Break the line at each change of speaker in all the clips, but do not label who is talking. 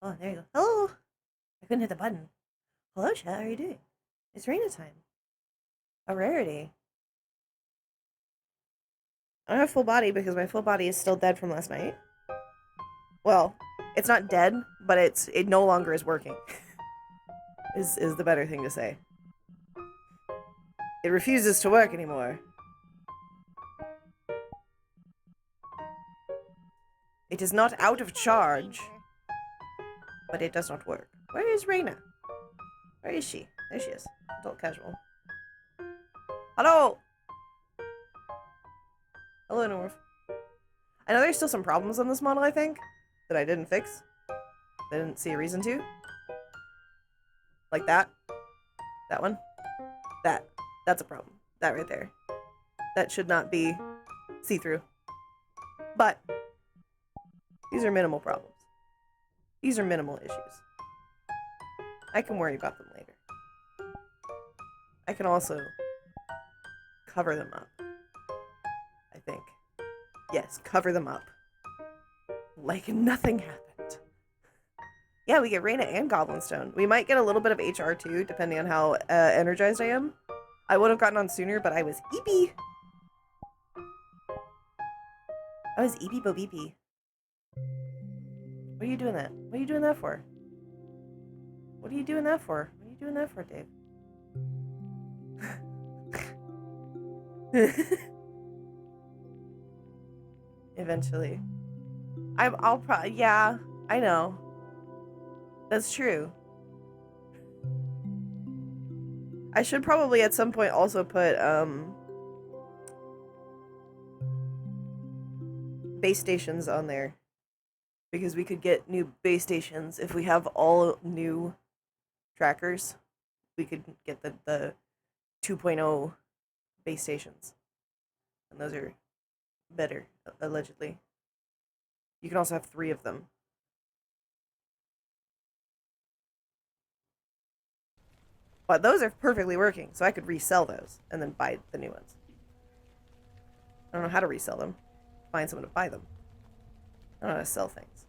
Oh, there you go. Hello! I couldn't hit the button. Hello, chat. How are you doing? It's Rayna time. A rarity. I don't have full body because my full body is still dead from last night. Well, it's not dead, but it no longer is working. is the better thing to say. It refuses to work anymore. It is not out of charge, but it does not work. Where is Rayna? Where is she? There she is. Adult casual. Hello! Hello, North. I know there's still some problems on this model, I think, that I didn't fix. I didn't see a reason to. Like that. That one. That. That's a problem. That right there. That should not be see-through. But these are minimal problems. These are minimal issues. I can worry about them later. I can also cover them up. I think. Yes, cover them up. Like nothing happened. Yeah, we get Rayna and Goblin Stone. We might get a little bit of HR too, depending on how energized I am. I would have gotten on sooner, but I was eepy. I was eepy bo beepy. What are you doing that? What are you doing that for? What are you doing that for? What are you doing that for, Dave? Eventually. I'll probably, yeah, I know. That's true. I should probably at some point also put, base stations on there. Because we could get new base stations. If we have all new trackers, we could get the 2.0 base stations. And those are better, allegedly. You can also have 3 of them. But those are perfectly working, so I could resell those and then buy the new ones. I don't know how to resell them. Find someone to buy them. I don't know how to sell things.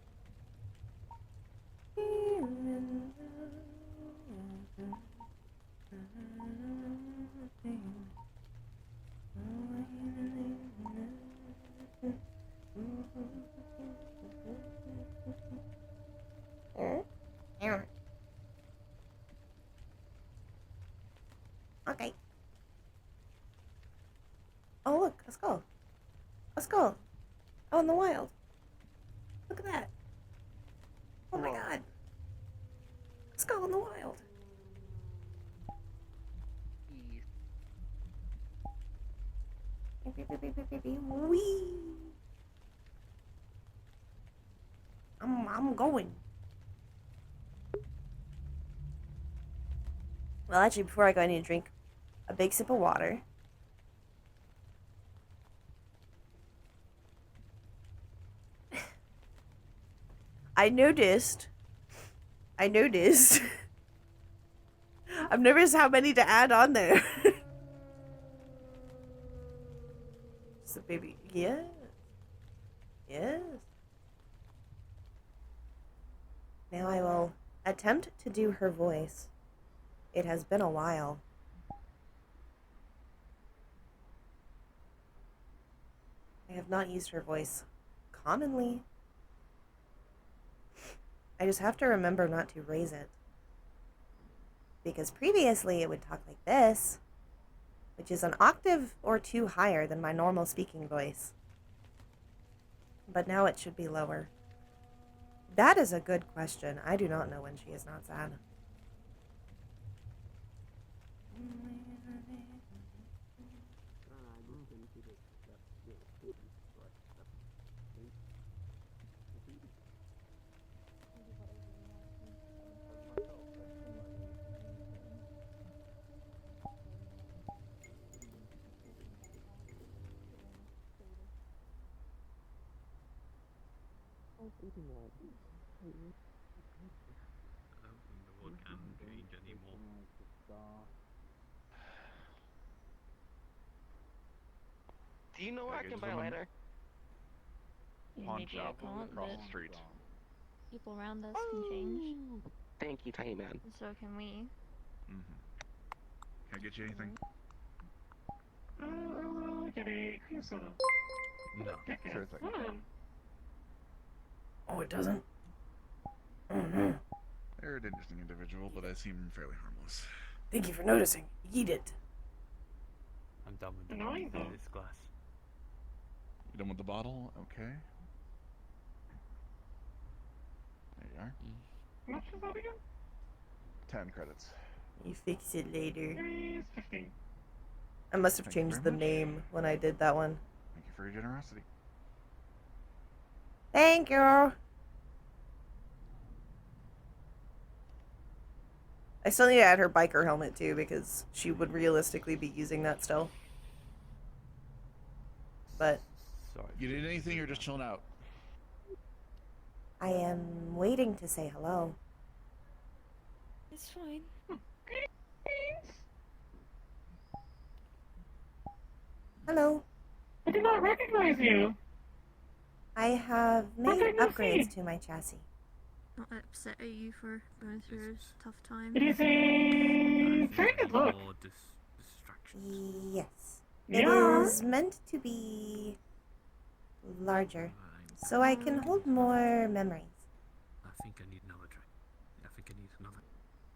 Okay. Oh, look, a skull. A skull. Out in the wild. Look at that. Oh my god. A skull in the wild. Wee. I'm going. Well, actually, before I go, I need to drink a big sip of water. I noticed. I've noticed how many to add on there. So, baby, yes. Yes. Now I will attempt to do her voice. It has been a while. I have not used her voice commonly. I just have to remember not to raise it. Because previously it would talk like this, which is an octave or 2 higher than my normal speaking voice. But now it should be lower. That is a good question. I do not know when she is not sad.
I don't think the world can change anymore.
Do you know where I can buy a ladder?
Pawn shop across the street.
People around us can change,
Thank you, Tiny Man.
and so can we.
Can I get you anything?
Get a cream soda.
No. Sure thing.
Oh, it doesn't? Oh no.
They're an interesting individual, but I seem fairly harmless.
Thank you for noticing. Eat it.
I'm done with
Annoying, though.
this glass.
You done with the bottle? Okay. There you are.
How much is that again?
10 credits.
You fix it later.
Here's 15.
I must have
Thank you
changed
very
the
much.
name when I did that one.
Thank you for your generosity.
Thank you. I still need to add her biker helmet too because she would realistically be using that still. But
Sorry.
You did anything or just chilling out?
I am waiting to say hello.
It's fine.
Hello.
I did not recognize you.
I have made
did you
upgrades
say?
to my chassis.
Not upset at you for going through a tough time.
It is a very good look.
More distractions.
Yes.
Yeah.
It is meant to be larger, so I can hold more memories.
I think I need another drink. I think I need another.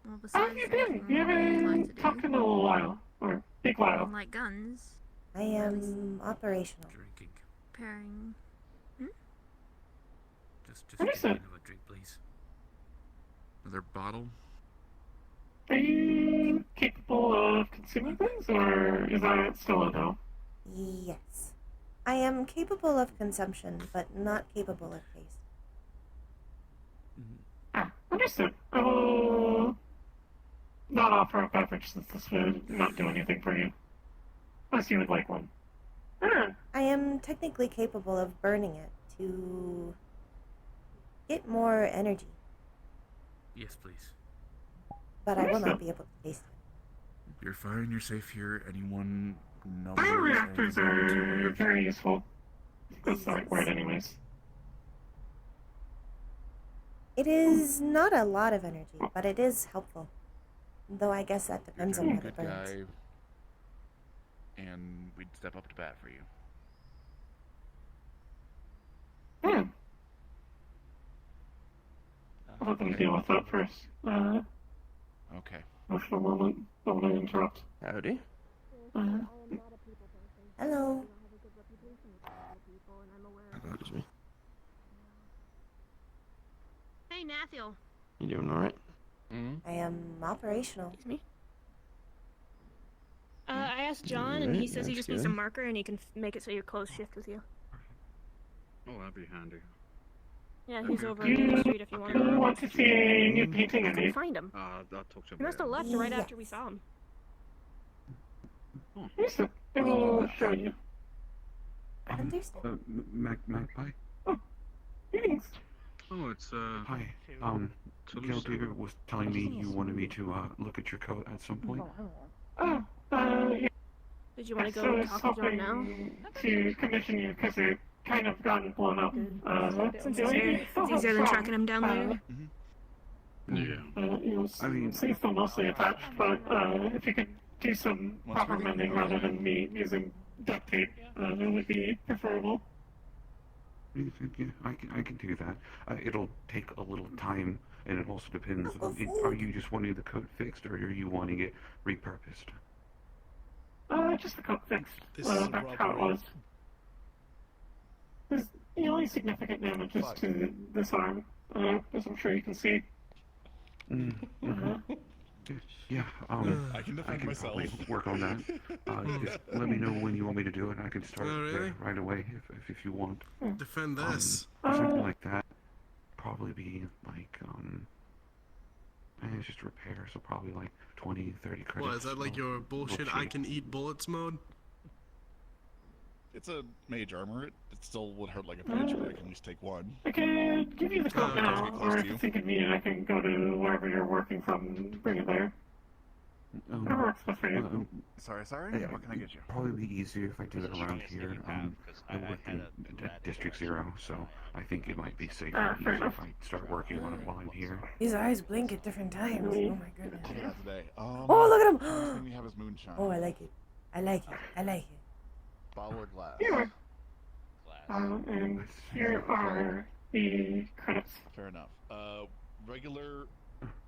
Well,
How have
besides
you been?
anything
You
I'd
haven't
like to
talked
do,
in a little while. Or big while.
unlike guns,
I am operational.
Drinking.
pairing.
Just give
Understood.
me another drink, please.
Another bottle?
Are you capable of consuming things, or is that still a no?
Yes. I am capable of consumption, but not capable of taste.
Ah, understood. I will not offer a beverage since this would not do anything for you. Unless you would like one. Ah,
I am technically capable of burning it to get more energy,
Yes, please.
but I will not be able to taste it.
You're fine, you're safe here. Anyone know?
bioreactors are very useful. That's the right word anyways.
It is not a lot of energy, but it is helpful. Though I guess that depends on what it
good
burns.
guy, and we'd step up to bat for you.
Hmm. I'll let them deal with that first.
Okay.
For a moment. Don't want to interrupt.
Howdy.
Hello.
Excuse me.
Hey, Nathiel.
You doing alright?
I am operational.
Excuse me. I asked John, and he says he
that's
just needs a
good.
marker, and he can make it so your clothes shift with you.
Oh, that'd be handy.
Yeah, he's
Okay.
over on the street if you want
Do you
to.
want to see a new painting
I
I
couldn't
made?
find him.
I'll talk to him
He must have
later.
left right after we saw him.
Yes, sir. I will show you.
Understood.
Magpie?
Greetings.
Oh, it's
Hi.
Toulouse.
Gildeer was telling me you wanted me to look at your coat at some point.
Oh, yeah.
Did you want to
So
go
I was
talk to John now?
hoping to commission you because it kind of gotten blown up.
Since it's easier than tracking him down later.
Yeah.
I mean-
He's still mostly attached, but if you could do some proper mending rather than me using duct tape, it would be preferable.
Yeah, I can do that. It'll take a little time, and it also depends. Are you just wanting the coat fixed, or are you wanting it repurposed?
Just the coat fixed.
This is a
Back to how it
robbery.
was. The only significant damage is to this arm, as I'm sure you can see.
Yeah,
I can defend myself.
probably work on that. Just let me know when you want me to do it, and I can start
Oh, really?
right away if you want.
Defend this.
Something like that. Probably be like it's just repair, so probably like 20, 30 credits.
What, is that like your bullshit I can eat bullets mode?
It's a mage armor. It still would hurt like a pinch, but I can at least take one.
I can give you the coat
Oh,
now,
okay.
or if it's inconvenient, I can go to wherever you're working from and bring it there. That works for you.
Sorry.
Yeah,
What can I get you?
Probably be easier if I did it around here. I work in District Zero, so I think it might be safer and
Fair
easier
enough.
if I start working on it while I'm here.
His eyes blink at different times. Oh my goodness.
Check it out today.
Oh, look at
First
him!
thing we have is moonshine.
Oh, I like it. I like it. I like it.
Bottle or glass?
Here. And here are the credits.
Fair enough. Regular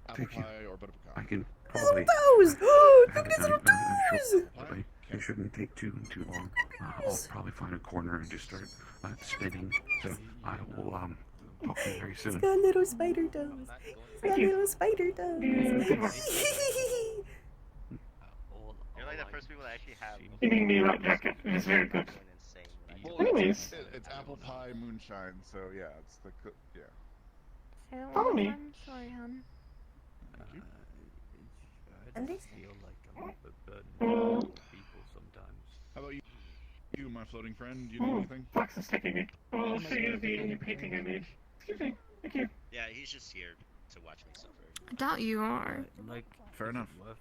apple
Thank you.
pie or butter
I
pecan?
can
His little
probably
toes! Look
have
at
it
his
done.
little
I'm
toes!
sure it shouldn't take too long. I'll probably find a corner and just start spinning. So I will talk to you very
He's
soon.
got little spider toes. He's got little spider toes.
Good work.
You're like the first people that actually have.
Giving me that jacket is very good.
Well,
Anyways.
it's apple pie moonshine, so yeah, it's the yeah.
Follow me.
Sorry, hon.
Feel like I'm a burden
Mm.
to people sometimes.
How about you, my floating friend? Do you need anything?
Fox is taking me. I'll show you the painting I made. Excuse me. Thank you.
Yeah, he's just here to watch me suffer.
I doubt you are.
Like,
Fair
is it
enough.
worth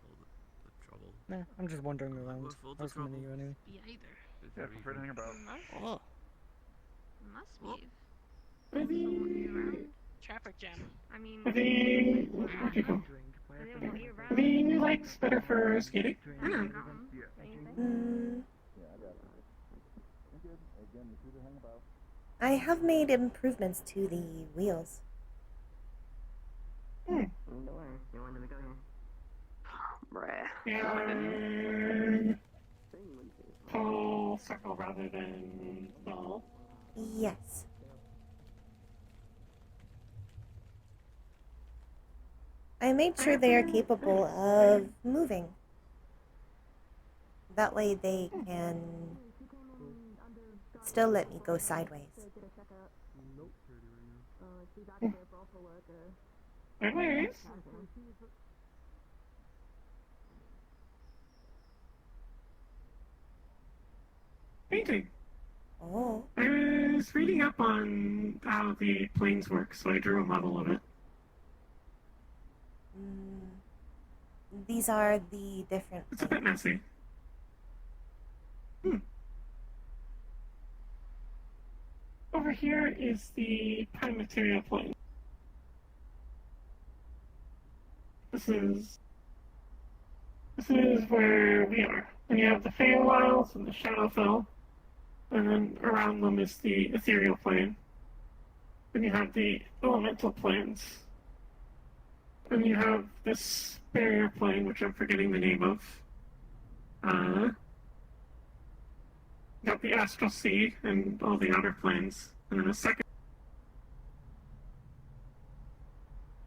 all the trouble?
Nah, I'm just wandering around.
Worth all
I
the
was coming to
trouble?
you anyway.
Yeah, either.
Is
Yeah,
there
prefer to
even-
hang about.
Oh.
Must be.
The
Traffic jam. I mean,
what do you call? Are the new lights better for skating?
I have made improvements to the wheels.
Yeah. Full circle rather than ball.
Yes. I made sure they are capable of moving. That way they can still let me go sideways.
Anyways. Painting.
Oh.
I was reading up on how the planes work, so I drew a model of it.
These are the different
It's a bit
planes.
messy. Over here is the prime material plane. This is where we are. And you have the Feywilds and the Shadowfell, and then around them is the ethereal plane. Then you have the elemental planes. And you have this barrier plane, which I'm forgetting the name of. You got the astral sea and all the outer planes, and then a second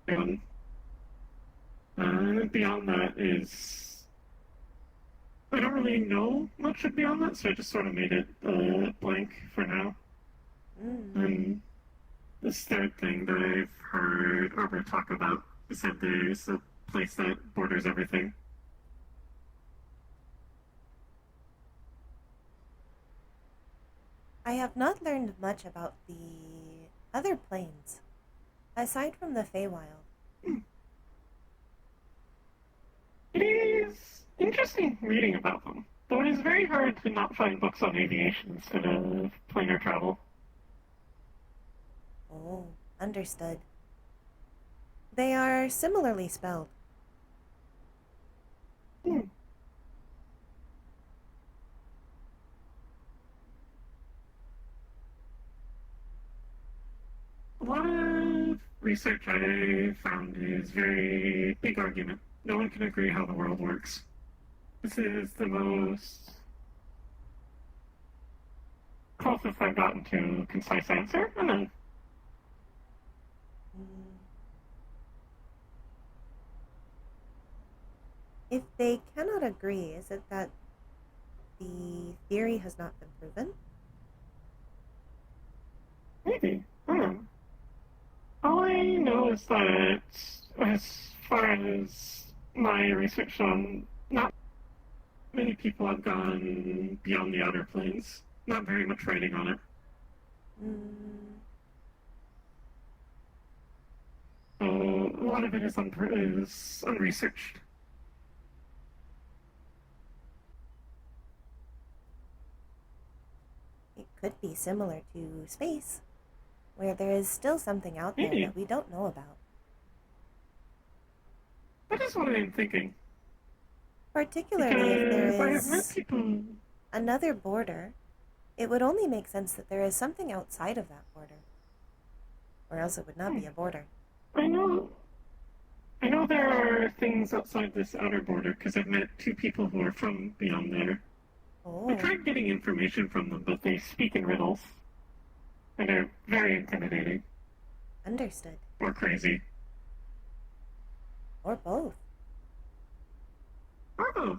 one. And beyond that is, I don't really know much of beyond that, so I just sort of made it blank for now. And this third thing that I've heard Arbor talk about is that there's a place that borders everything.
I have not learned much about the other planes, aside from the Feywild.
It is interesting reading about them, though it is very hard to not find books on aviation instead of planar travel.
Oh, understood. They are similarly spelled.
A lot of research I found is very big argument. No one can agree how the world works. This is the most closest I've gotten to a concise answer, and then
If they cannot agree, is it that the theory has not been proven?
maybe. I don't know. All I know is that, as far as my research on, not many people have gone beyond the outer planes. Not very much writing on it. A lot of it is unresearched.
could be similar to space, where there is still something out there
Maybe.
that we don't know about.
That is what I am thinking.
Particularly if there
Because I have met
is
people.
another border, it would only make sense that there is something outside of that border. Or else it would not be a border.
I know there are things outside this outer border because I've met two people who are from beyond there.
Oh.
I tried getting information from them, but they speak in riddles. And they're very intimidating.
Understood.
Or crazy.
Or both.
Or both.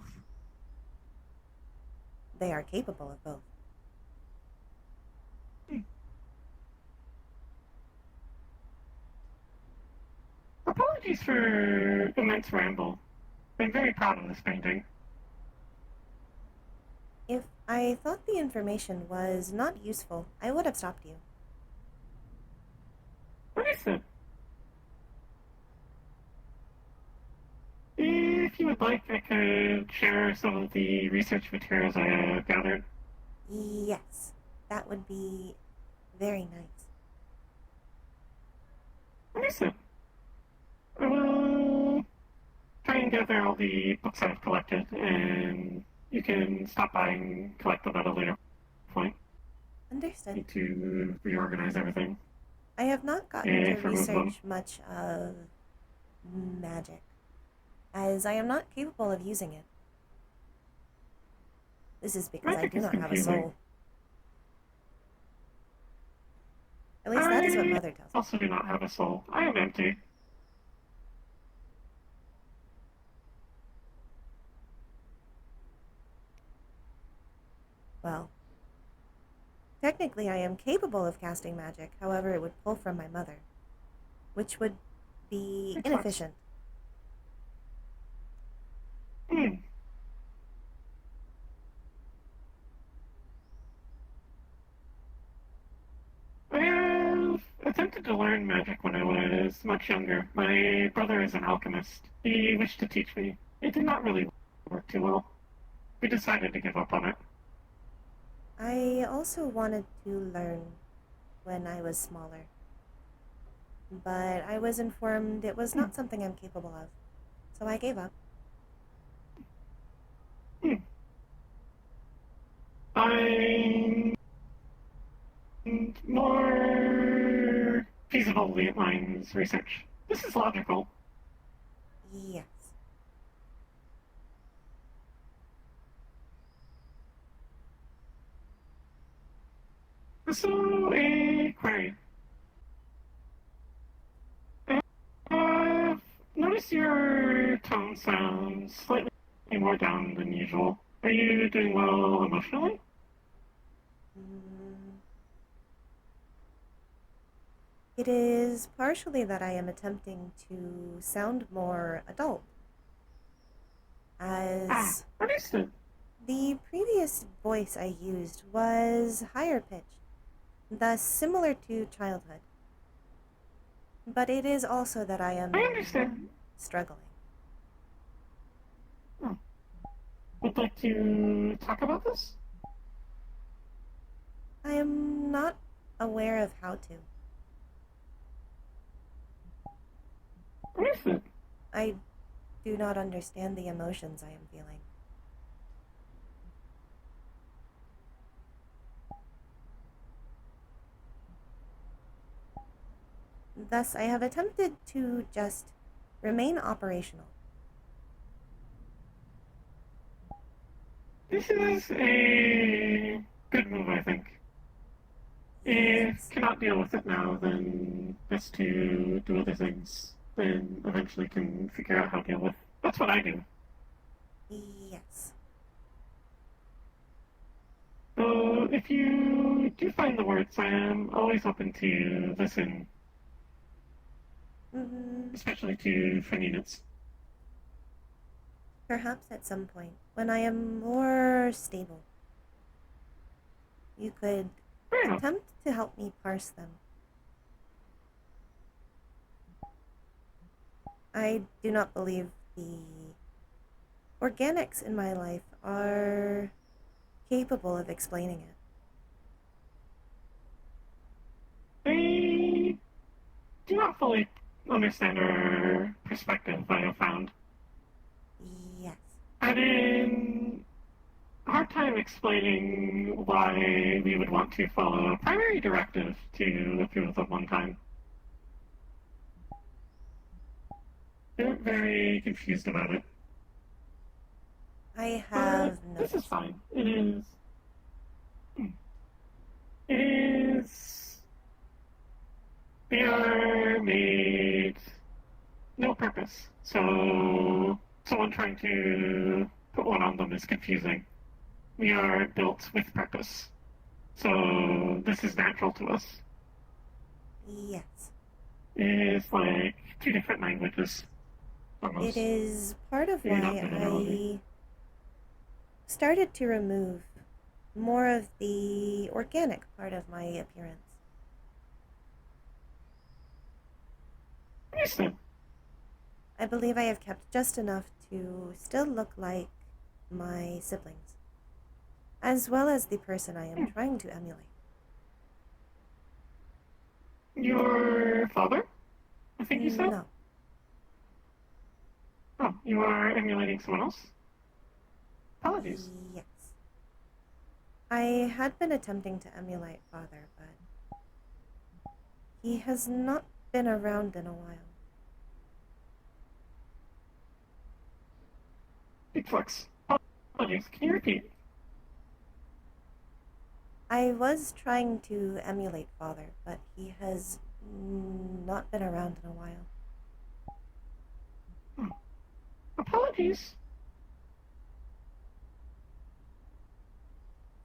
They are capable of both.
Apologies for immense ramble. I'm very proud of this painting.
If I thought the information was not useful, I would have stopped you.
What is it? If you would like, I could share some of the research materials I have gathered.
Yes, that would be very nice.
What is it? I will try and gather all the books I've collected, and you can stop by and collect them at a later point.
Understood.
Need to reorganize everything.
I have not gotten
Yeah,
to
for both of them.
research much of magic, as I am not capable of using it. This is because
Magic
I do
is
not have a
confusing.
soul. At least that is what Mother tells
I
me.
also do not have a soul. I am empty.
Well, technically I am capable of casting magic, however it would pull from my mother, which would be
Makes
inefficient.
Hmm. I have attempted to learn magic when I was much younger. My brother is an alchemist. He wished to teach me. It did not really work too well. We decided to give up on it.
I also wanted to learn when I was smaller, but I was informed it was not something I'm capable of, so I gave up.
I'm more feasible lines research. This is logical.
Yes.
So, a query. Notice your tone sounds slightly more down than usual. Are you doing well emotionally?
It is partially that I am attempting to sound more adult, as
Understood.
the previous voice I used was higher pitched, thus similar to childhood. But it is also that I am
I understand.
struggling.
Would like to talk about this?
I am not aware of how to.
Understood.
I do not understand the emotions I am feeling. Thus, I have attempted to just remain operational.
This is a good move, I think. If cannot deal with it now, then best to do other things. Then eventually can figure out how to deal with. That's what I do.
Yes.
So if you do find the words, I am always open to listen, especially to funny notes.
Perhaps at some point, when I am more stable, you could attempt to help me parse them. I do not believe the organics in my life are capable of explaining it.
not fully understand her perspective, I have found.
Yes.
Having a hard time explaining why we would want to follow a primary directive to appeal at one time. They're very confused about it.
I have
This is
noticed.
fine. It is. It is. They are made no purpose. So someone trying to put one on them is confusing. We are built with purpose. So this is natural to us.
Yes.
It is like two different languages. Almost.
It is part of
Maybe not
why
the analogy.
I started to remove more of the organic part of my appearance.
Understood.
I believe I have kept just enough to still look like my siblings, as well as the person I am trying to emulate.
Your father? I think you said?
No.
Oh, you are emulating someone else? Apologies.
Yes. I had been attempting to emulate father, but he has not been around in a while.
Big flex. Apologies. Can you repeat?
I was trying to emulate father, but he has not been around in a while.
Apologies.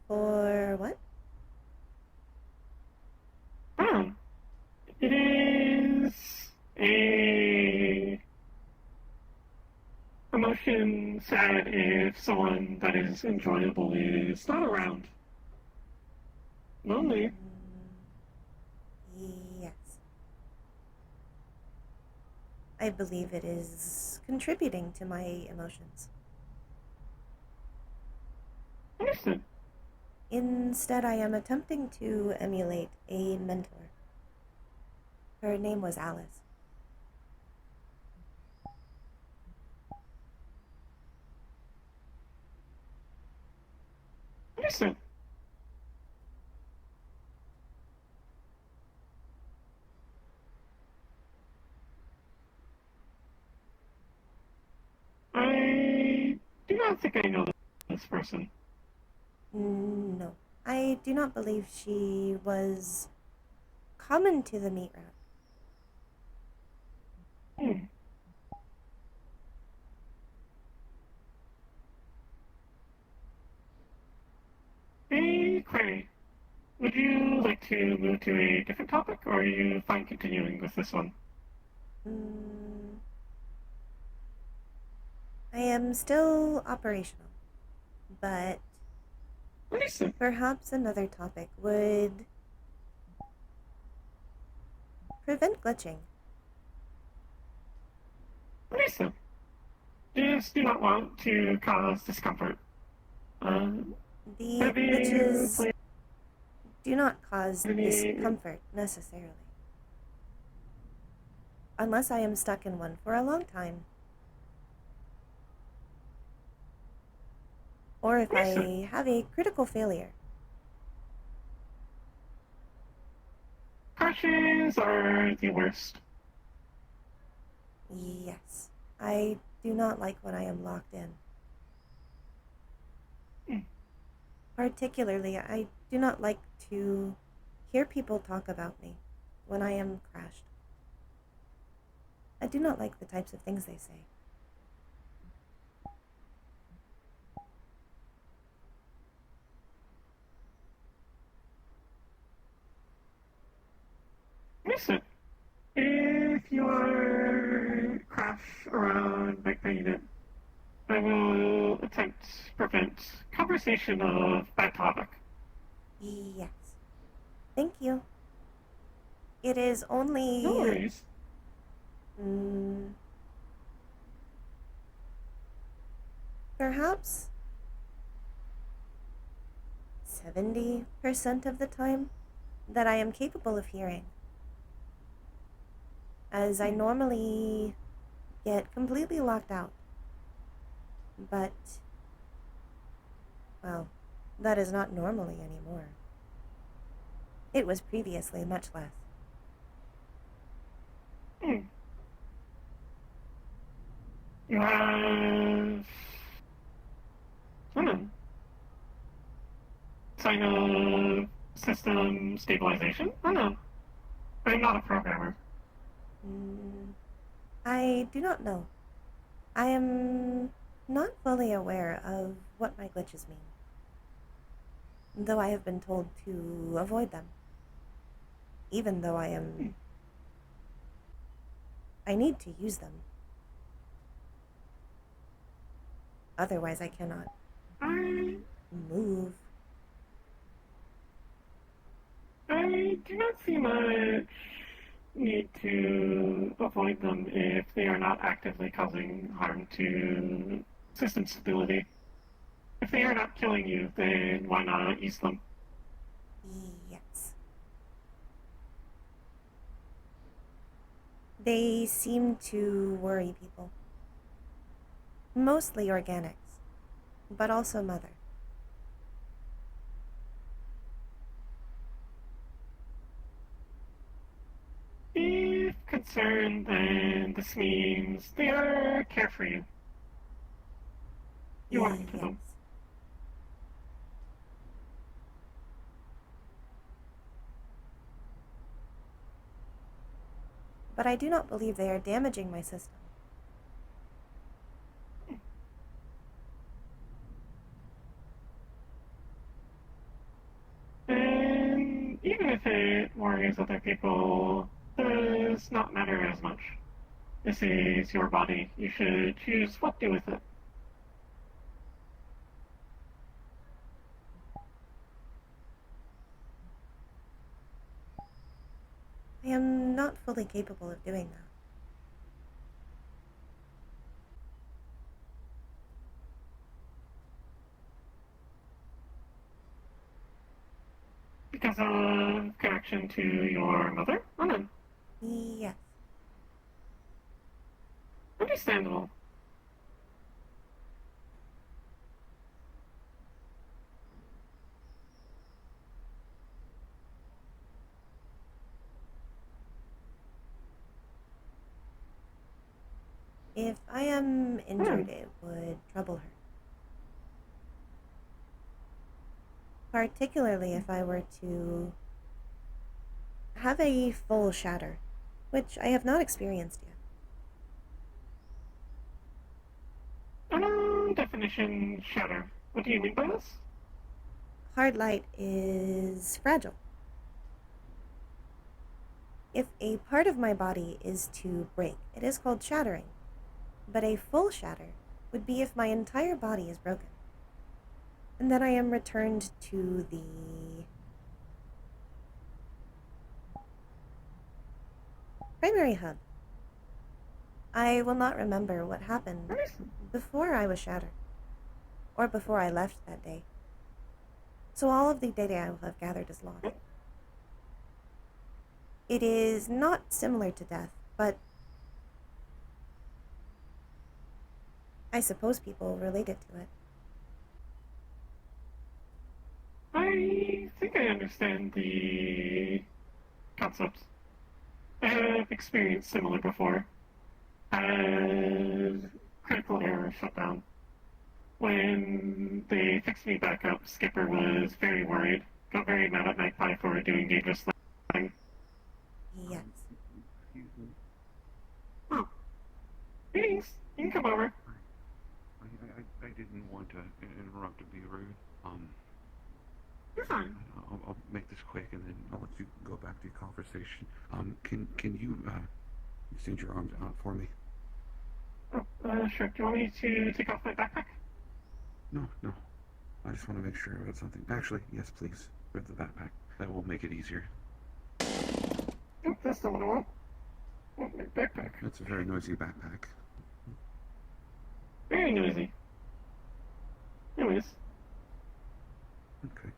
For what?
It is a emotion sad if someone that is enjoyable is not around. Lonely.
Yes. I believe it is contributing to my emotions.
Understood.
Instead, I am attempting to emulate a mentor. Her name was Alice.
Understood. I do not think I know this person.
No, I do not believe she was common to the meat rack.
Hey, query. Would you like to move to a different topic, or are you fine continuing with this one?
I am still operational, but
Understood.
perhaps another topic would prevent glitching.
Understood. Just do not want to cause discomfort.
The
Have you
glitches
played
do not cause
any-
discomfort necessarily. Unless I am stuck in one for a long time. Or if I have a critical failure.
Crashes are the worst.
Yes. I do not like when I am locked in. Particularly, I do not like to hear people talk about me when I am crashed. I do not like the types of things they say.
Listen, if you crash around my unit, I will attempt to prevent conversation of bad topic.
Yes. Thank you. It is only...
No worries.
Perhaps 70% of the time that I am capable of hearing. as I normally get completely locked out. But, well, that is not normally anymore. It was previously much less.
You have... sign of system stabilization? I don't know. I'm not a programmer.
I do not know. I am not fully aware of what my glitches mean, though I have been told to avoid them. Even though I need to use them. Otherwise I cannot move.
I do not see much need to avoid them if they are not actively causing harm to system stability. If they are not killing you, then why not use them?
Yes. They seem to worry people. Mostly organics, but also Mother.
If concerned, then this means they are carefree. You want to them.
But I do not believe they are damaging my system.
And even if it worries other people, does not matter as much. This is your body. You should choose what to do with it.
I am not fully capable of doing that.
Because of connection to your mother? Oh no.
Yes.
Understandable.
If I am injured, it would trouble her. Particularly if I were to have a full shatter, which I have not experienced yet.
Definition shatter. What do you mean by this?
Hard light is fragile. If a part of my body is to break, it is called shattering. But a full shatter would be if my entire body is broken. And then I am returned to the primary hub. I will not remember what happened before I was shattered, or before I left that day. So all of the data I will have gathered is lost. It is not similar to death, but I suppose people relate it to it.
I think I understand the concept. I have experienced similar before. As critical error shutdown. When they fixed me back up, Skipper was very worried. Got very mad at Magpie for doing dangerous thing.
Yes.
Oh. Greetings. You can come over.
I didn't want to interrupt or be rude.
You're fine.
I'll make this quick and then I'll let you go back to your conversation. Can you extend your arms out for me?
Oh, sure. Do you want me to take off my backpack?
No. I just want to make sure about something. Actually, yes, please. Grab the backpack. That will make it easier.
Oh, that's not what I want. Oh, my backpack.
That's a very noisy backpack.
Very noisy. Anyways.
Okay.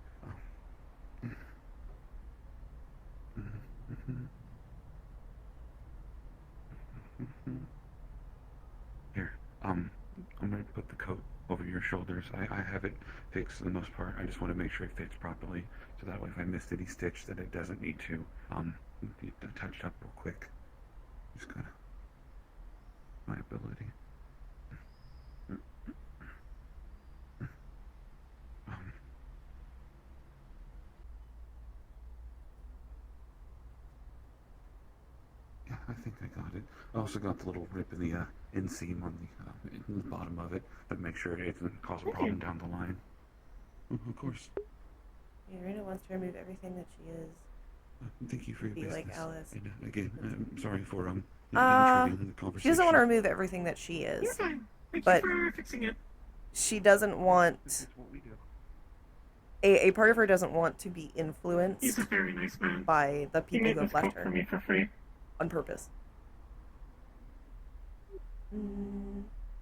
I'm gonna put the coat over your shoulders. I have it fixed for the most part. I just want to make sure it fits properly, so that way if I missed any stitch, that it doesn't need to be touched up real quick. Just kind of my ability. Yeah, I think I got it. I also got the little rip in the inseam on in the bottom of it, but make sure it doesn't cause a problem down the line. Of course.
Yeah, Rayna wants to remove everything that she is.
Thank you for your
Be
business.
like Alice.
And again, I'm sorry for intruding the conversation.
She doesn't want to remove everything that she is.
You're fine. Thank
But
you for fixing it.
she doesn't want.
This is what we do.
A part of her doesn't want to be influenced
He's a very nice man.
by the
He
people
made
who
this
have left
coat for
her
me for free.
on purpose.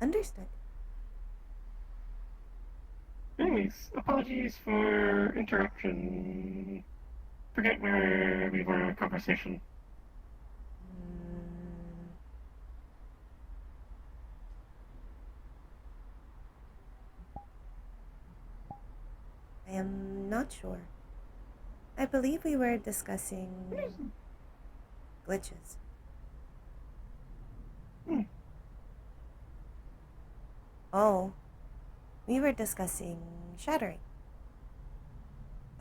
Understood.
Anyways, apologies for interruption. Forget where we were in conversation.
I am not sure. I believe we were discussing glitches. Oh, we were discussing shattering.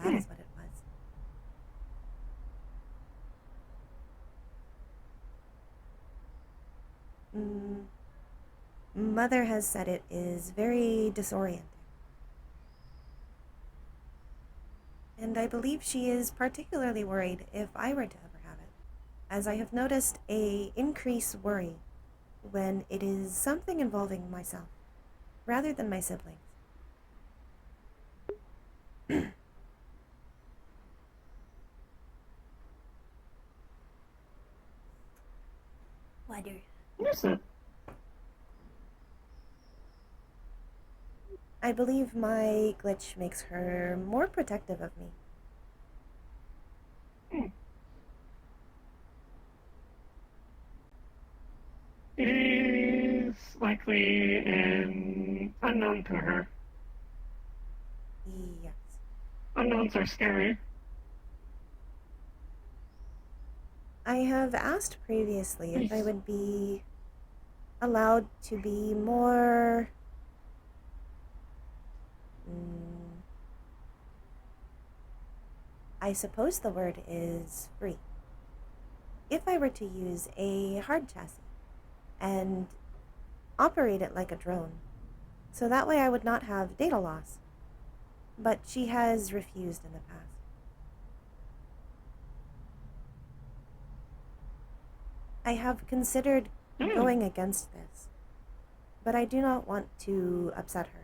That is what it was. Mother has said it is very disorienting. And I believe she is particularly worried if I were to ever have it, as I have noticed a increased worry when it is something involving myself, rather than my siblings. Water.
Yes,
I believe my glitch makes her more protective of me.
It is likely an unknown to her.
Yes.
Unknowns are scary.
I have asked previously if I would be allowed to be more... I suppose the word is free. If I were to use a hard chassis and operate it like a drone, so that way I would not have data loss. But she has refused in the past. I have considered going against this, but I do not want to upset her.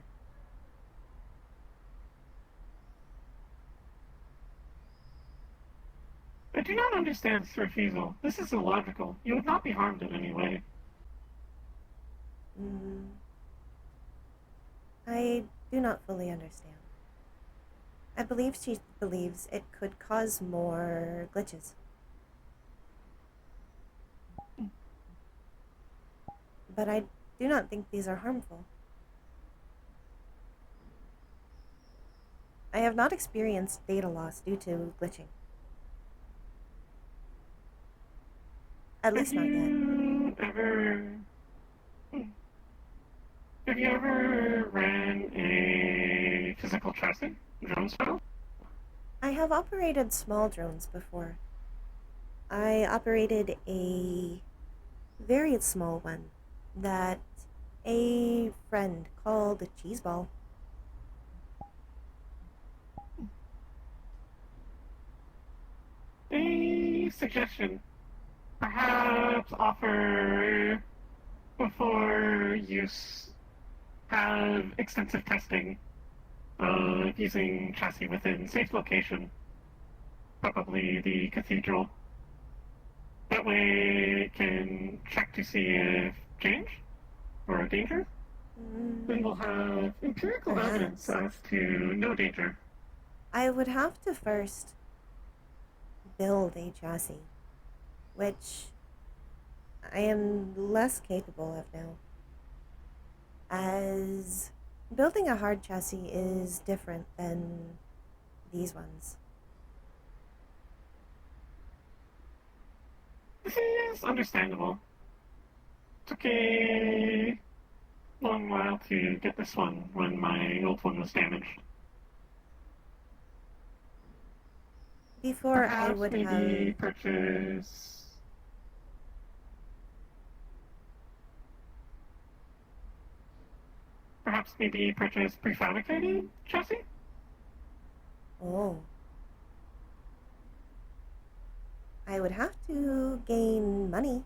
I do not understand this refusal. This is illogical. You would not be harmed in any way.
I do not fully understand. I believe she believes it could cause more glitches. But I do not think these are harmful. I have not experienced data loss due to glitching. At least not yet.
Have you ever ran a physical chassis? Drone style?
I have operated small drones before. I operated a very small one that a friend called a cheese ball.
A suggestion. Perhaps offer before use have extensive testing of using chassis within safe location, probably the cathedral. That way it can check to see if change or danger. Then we'll have empirical evidence as to no danger.
I would have to first build a chassis, which I am less capable of now. as building a hard chassis is different than these ones.
This is understandable. Took a long while to get this one when my old one was damaged.
Before I
Perhaps
would
maybe
have...
purchase... Perhaps maybe purchase prefabricated chassis?
Oh. I would have to gain money.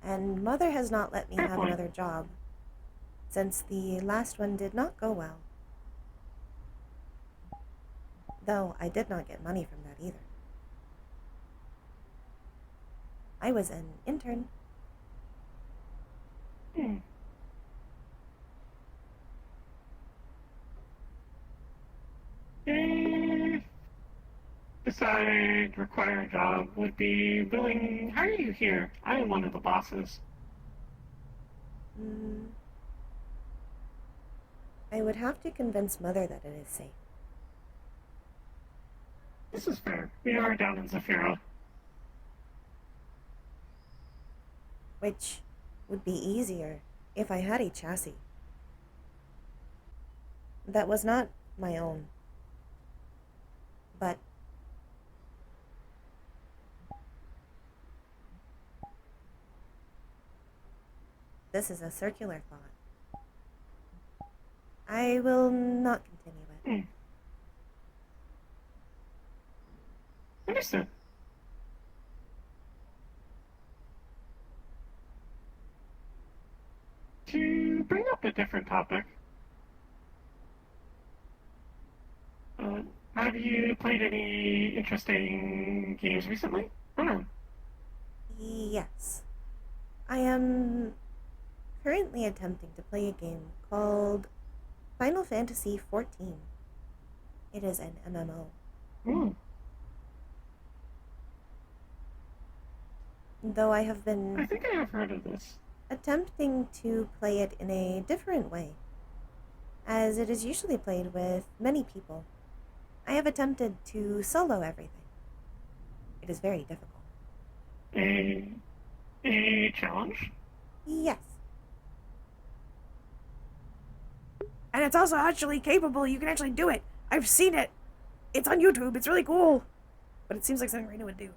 And Mother has not let me
Fair
have
point.
another job, since the last one did not go well. Though I did not get money from that either. I was an intern.
If decide require a job, would be willing hire you here. I am one of the bosses.
I would have to convince Mother that it is safe.
This is fair. We are down in Zafira.
Which would be easier if I had a chassis. That was not my own. But this is a circular thought. I will not continue it.
Understood. To bring up a different topic, have you played any interesting games recently? Or no?
Yes. I am currently attempting to play a game called Final Fantasy XIV. It is an MMO. Though I have been...
I think I have heard of this.
Attempting to play it in a different way, as it is usually played with many people. I have attempted to solo everything. It is very difficult.
A challenge?
Yes. And it's also actually capable. You can actually do it. I've seen it. It's on YouTube. It's really cool. But it seems like something Rayna would do.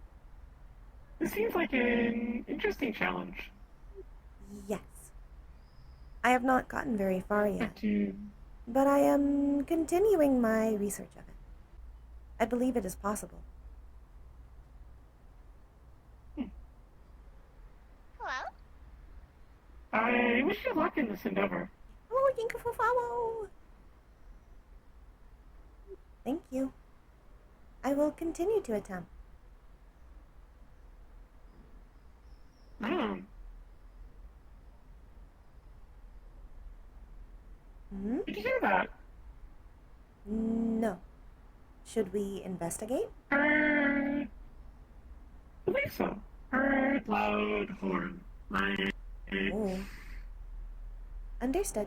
It seems like an interesting challenge.
Yes. I have not gotten very far yet, but I am continuing my research of it. I believe it is possible.
Hello?
I wish you luck in this endeavor.
Oh, thank you for follow. Thank you. I will continue to attempt.
Did you hear that?
No. Should we investigate?
I believe so. Heard loud horn.
Oh. Understood.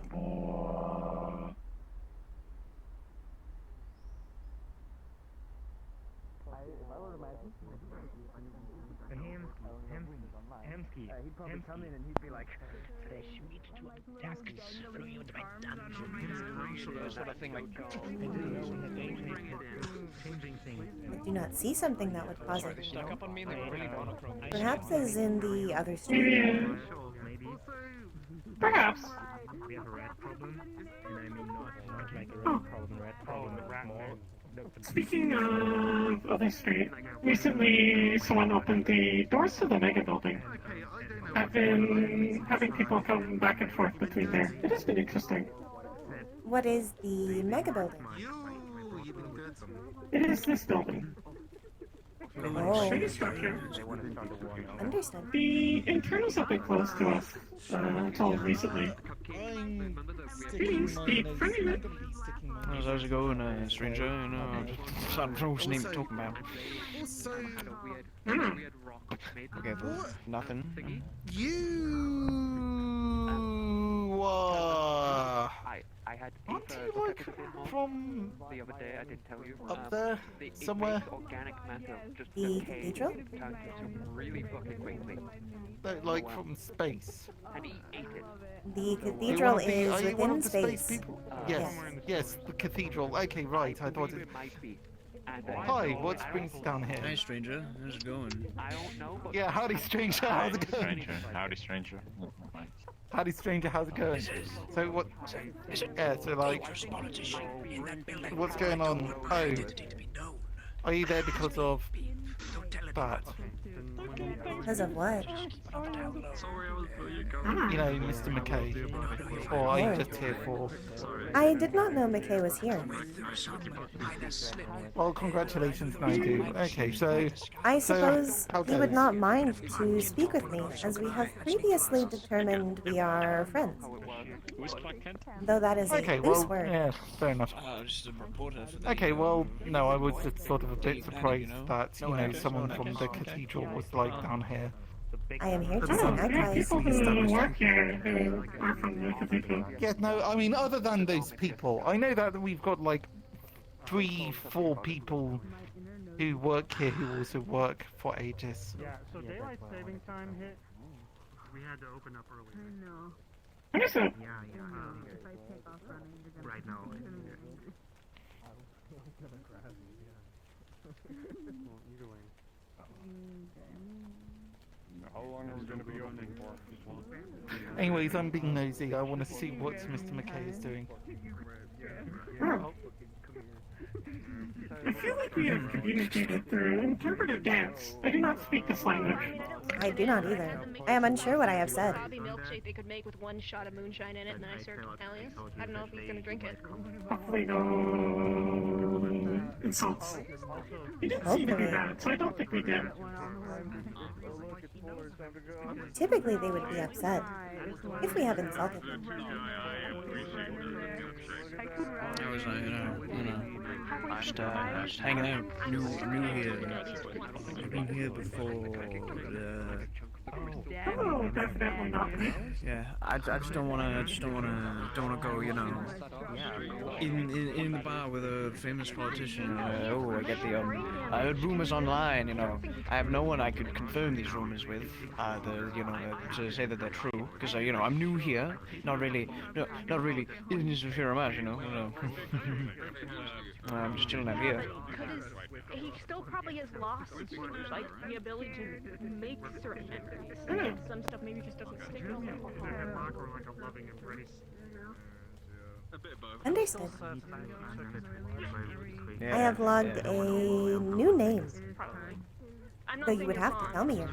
He'd probably come in and he'd be like, fresh meat to attack, destroyed by dungeons. Sort of thing like, changing things.
I do not see something that would cause it.
They stuck up on me and they were really monochrome.
Perhaps as in the other street.
Maybe.
Perhaps.
We have a rat problem, and I mean not like a rat problem, more.
Speaking of other street, recently someone opened the doors to the mega building. I've been having people come back and forth between there. It has been interesting.
What is the mega building?
It is this building.
Oh.
Shady structure.
Understood.
The internals have been closed to us until recently. Greetings, the friendly
How's it going, stranger? You know, I don't know what you talking about. Okay, well, nothing.
You
Whoa!
I had
Aren't you like from
the other day. I didn't tell you.
up there somewhere?
Organic matter just
The cathedral?
really fucking quickly.
No, like from space.
And he ate it.
The cathedral
Are you one
within
of the space
space.
people? Yes, yes, the cathedral. Okay, right. I thought it.
Might be.
Hi, what brings you down here?
Hey, stranger. How's it going?
I don't know. But
Yeah, howdy, stranger. How's it going?
Howdy, stranger.
Howdy, stranger. How's it going? So what? Yeah, so like, what's going on? Oh, are you there because of that?
Because of what?
You know, Mr. McKay. Or are you just here for?
I did not know McKay was here.
Well, congratulations, Naidu. Okay, so.
I suppose
how
he would
goes?
not mind to speak with me, as we have previously determined we are friends. Though that is a
Okay,
loose
well,
word.
yeah, fair enough.
Just a reporter for the,
Okay, well, no, I was just sort of a bit surprised
you know?
that, you know, someone from the cathedral was like down here.
I am here to say
There are
hi,
people who work here who are from the cathedral.
Yeah, no, I mean, other than those people, I know that we've got like 3-4 people who work here who also work for Aegis.
Yeah, so daylight saving time hit. We had to open up earlier.
No. What is it?
Yeah. Right now.
How long are we going to be open for?
Anyways, I'm being nosy. I want to see what Mr. McKay is doing.
I feel like we have communicated through interpretive dance. I do not speak this language.
I do not either. I am unsure what I have said.
Coffee milkshake they could make with one shot of moonshine in it, and then I served Alias. I don't know if he's gonna drink it.
Hopefully no insults. We didn't seem to do that, so I don't think we did.
Typically they would be upset if we have insulted them.
I was, just hanging out. New here. I've been here before.
Oh, definitely not.
Yeah, I just don't wanna go, you know, in the bar with a famous politician. I get the I heard rumors online, you know. I have no one I could confirm these rumors with, to say that they're true, because you know, I'm new here, not really in this fear much, you know. I'm just chilling out here.
He still probably has lost like the ability to make certain memories. Some stuff maybe just doesn't stick.
Understood. I have logged a new name. Though you would have to tell me your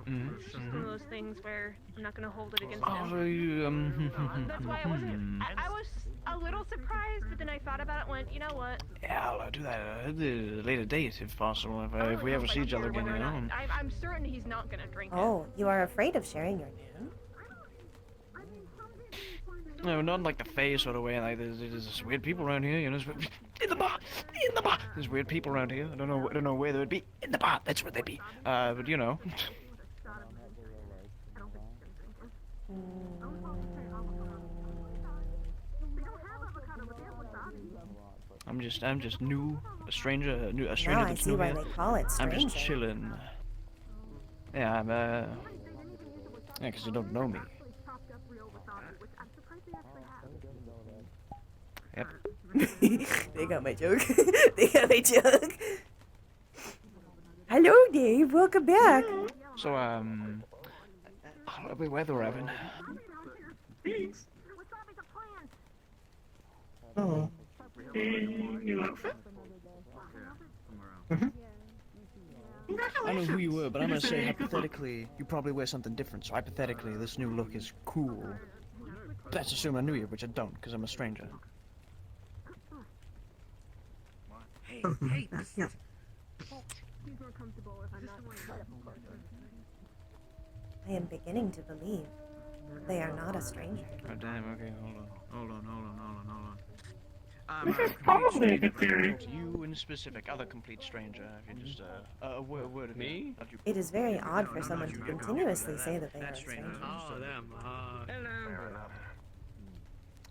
name.
It's just one of those things where I'm not gonna hold it against
Oh,
him. That's why I wasn't. I was a little surprised, but then I thought about it and went, you know what?
Yeah, I'll do that at a later date if possible, if we ever see each other again, you know.
I'm certain he's not gonna drink it.
Oh, you are afraid of sharing your name?
No, not like the face sort of way. Like there's weird people around here, you know. In the bar. There's weird people around here. I don't know where they would be. In the bar. That's where they'd be. But you know. I'm just new, a stranger
Now I
that's
see
new
why
here.
they call it
I'm just
stranger.
chilling. Yeah, I'm yeah, 'cause you don't know me. Yep.
They got my joke. They got my joke. Hello, Dave. Welcome back.
So, lovely weather, Evan.
Oh. New outfit?
I know who you were, but I'm gonna say hypothetically, you probably wear something different. So hypothetically, this new look is cool. That's assuming I knew you, which I don't, because I'm a stranger.
Hey, yeah.
I am beginning to believe they are not a stranger.
Oh damn, okay, hold on.
This is probably a good theory.
You in specific, other complete stranger, if you just, a word of me?
It is very odd for someone to continuously say that they are a stranger.
Oh, them,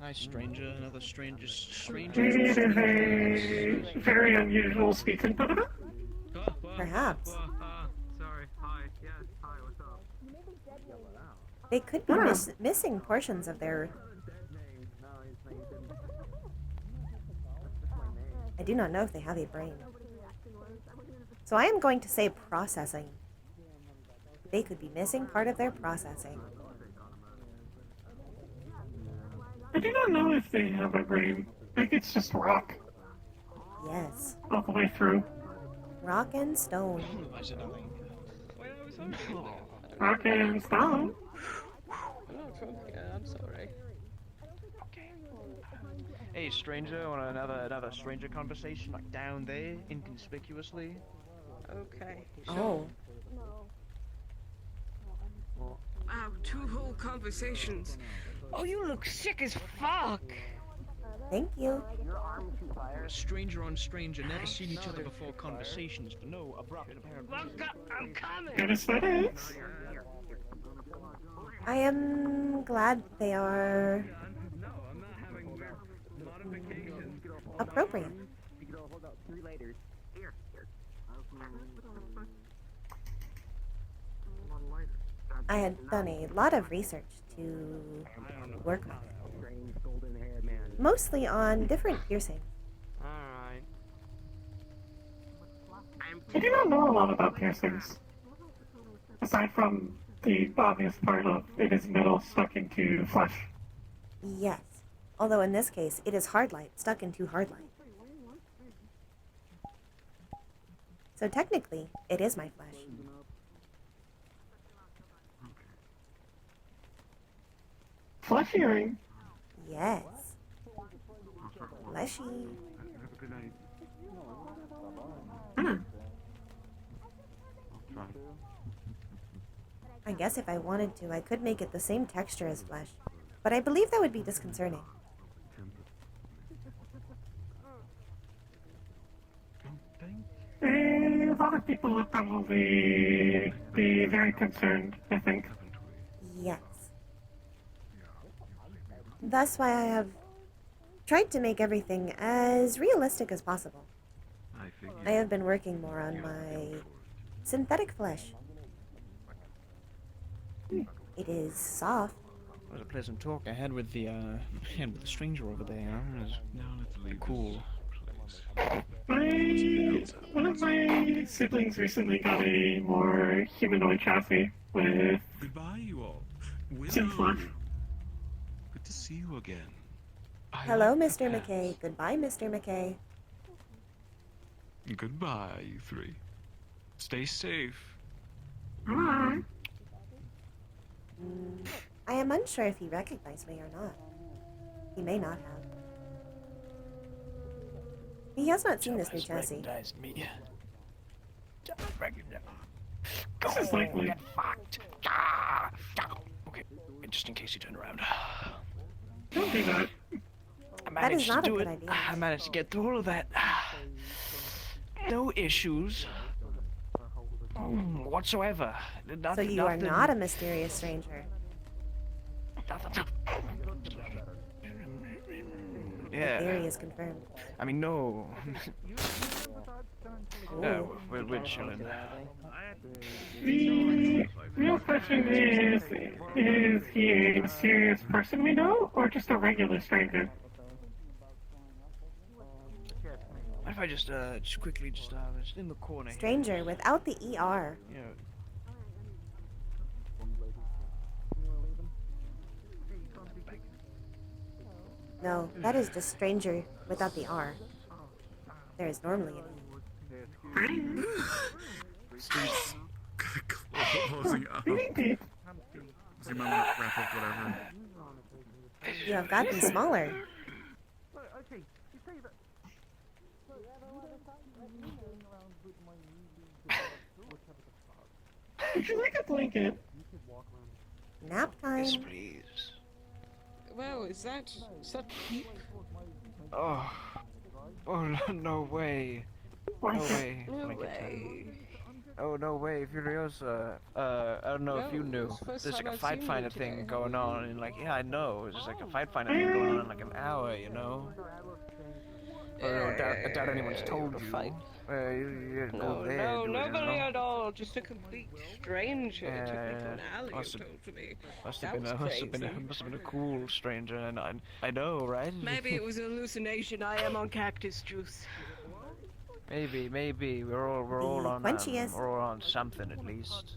Hi, stranger. Another stranger.
Maybe it is a very unusual speech impediment.
Perhaps.
Sorry. Hi. Yes. Hi. What's up?
They could be missing portions of their... I do not know if they have a brain. So I am going to say processing. They could be missing part of their processing.
I do not know if they have a brain. I think it's just rock.
Yes.
All the way through.
Rock and stone.
Rock and stone?
I'm sorry.
Hey, stranger, want another stranger conversation, like down there, inconspicuously?
Okay.
Oh.
Wow, 2 whole conversations.
Oh, you look sick as fuck!
Thank you.
Stranger on stranger, never seen each other before conversations, for no abrupt and apparent reason.
I'm coming!
Good aesthetics.
I am glad they are appropriate. I had done a lot of research to work on it. Mostly on different piercings.
Alright.
I do not know a lot about piercings. Aside from the obvious part of it is metal stuck into flesh.
Yes. Although in this case, it is hard light stuck into hard light. So technically, it is my flesh.
Flesh hearing?
Yes. Fleshy.
Have a good night.
I guess if I wanted to, I could make it the same texture as flesh. But I believe that would be disconcerting.
A lot of people would probably be very concerned, I think.
Yes. That's why I have tried to make everything as realistic as possible. I have been working more on my synthetic flesh. It is soft.
It was a pleasant talk I had with the stranger over there. It was cool.
One of my siblings recently got a more humanoid chassis with
Goodbye, you all.
synth flesh.
Good to see you again.
Hello, Mr. McKay. Goodbye, Mr. McKay.
Goodbye, you three. Stay safe.
Bye.
I am unsure if he recognized me or not. He may not have. He has not seen this new chassis.
Recognized me.
This is likely.
Get fucked. Okay, just in case you turn around.
Don't do that.
I managed
not
to
a
do
good
it.
idea.
I managed to get through all of that. No issues. Whatsoever.
So you are not a mysterious stranger.
Yeah.
The theory is confirmed.
I mean, no. No, we're chilling.
The real question is he a mysterious person we know, or just a regular stranger?
What if I just quickly just in the corner here.
Stranger without the ER.
Yeah.
No, that is just stranger without the R. There is normally an E.
Closing up. So you might want to wrap up whatever.
You have gotten smaller.
Would you like a blanket?
Nap time.
Yes, please.
Wow, is that peep?
Oh, no way. No way.
No
Blanket
way.
time. Oh no way, Furiosa. I don't know if you knew. There's like a fight finder thing going on, and like, yeah, I know. There's like a fight finder thing going on in like an hour, you know. I doubt anyone's told you. You
No,
go there,
no,
do it,
nobody
you know?
at all. Just a complete stranger took me to an alley and
must have-
told me.
Must
That
have been
was
a
crazy.
must have been a cool stranger, and I know, right?
Maybe it was a hallucination. I am on cactus juice.
Maybe we're all on
quenchiest.
we're all on something at least.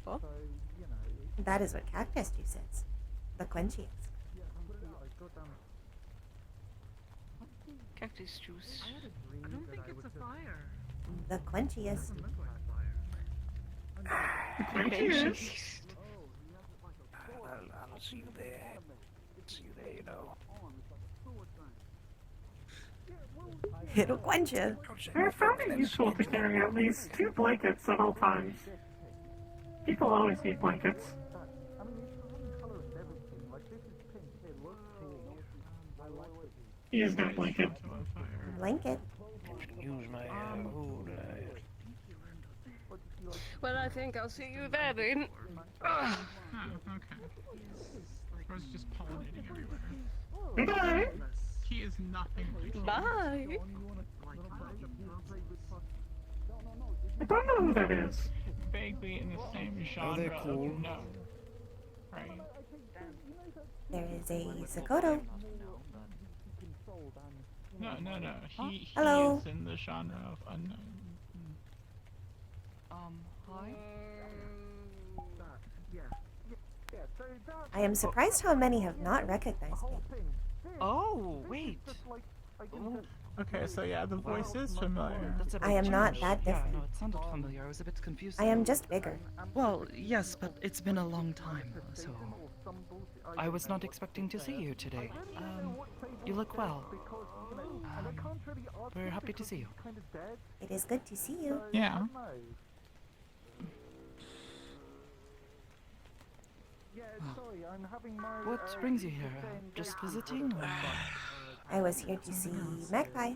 Cool. That is what cactus juice is. The quenchiest.
Cactus juice.
I don't think it's a fire.
The quenchiest.
Quenchiest. I'll see you there. See you there, you know.
It'll quench you.
I found it useful to carry at least 2 blankets at all times. People always need blankets. Use that blanket.
Blanket.
Use my
Well, I think I'll see you there then.
Okay. I was just pollinating everywhere.
Bye!
He is nothing like
Bye.
I don't know who that is.
Vaguely in the same genre.
they're cool.
No. Right.
There is a Sakoto.
No. He
Hello.
is in the genre of unknown.
Hi?
I am surprised how many have not recognized me.
Oh, wait. Oh,
Okay, so yeah, the voice is familiar.
that's a big
I am not
change.
that
Yeah,
different.
no, it sounded familiar. I was a bit confused.
I am just bigger.
Well, yes, but it's been a long time, so I was not expecting to see you today. You look well. We're happy to see you.
It is good to see you.
Yeah.
What brings you here? Just visiting? Or?
I was here to see Magpie.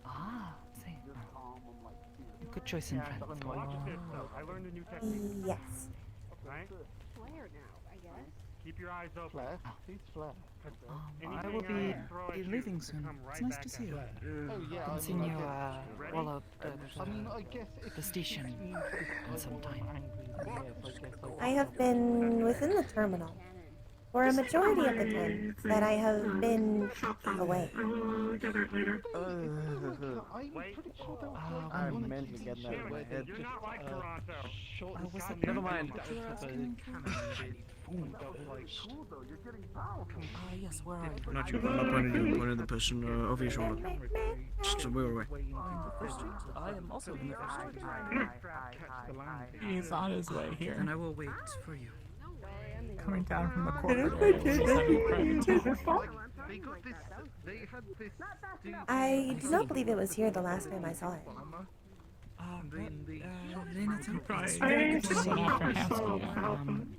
Ah, see. Good choice in friends.
Yes.
Flare now, I guess.
Keep your eyes open.
I will be leaving soon. It's nice to see you. Haven't seen you, well, the station in some time.
I have been within the terminal for a majority of the time that I have been away.
I'll gather it later.
I meant to get that away.
You're not like Toronto.
Was that
Never mind.
Yes, where are you?
Not you. I'm not pointing at you. Pointing at the person over your shoulder. Just a wheel away.
First Street? I am also in the First Street.
He's on his way here.
And I will wait for you.
Coming down from the corporate area. Which is heavy private.
I do not believe it was here the last time I saw it.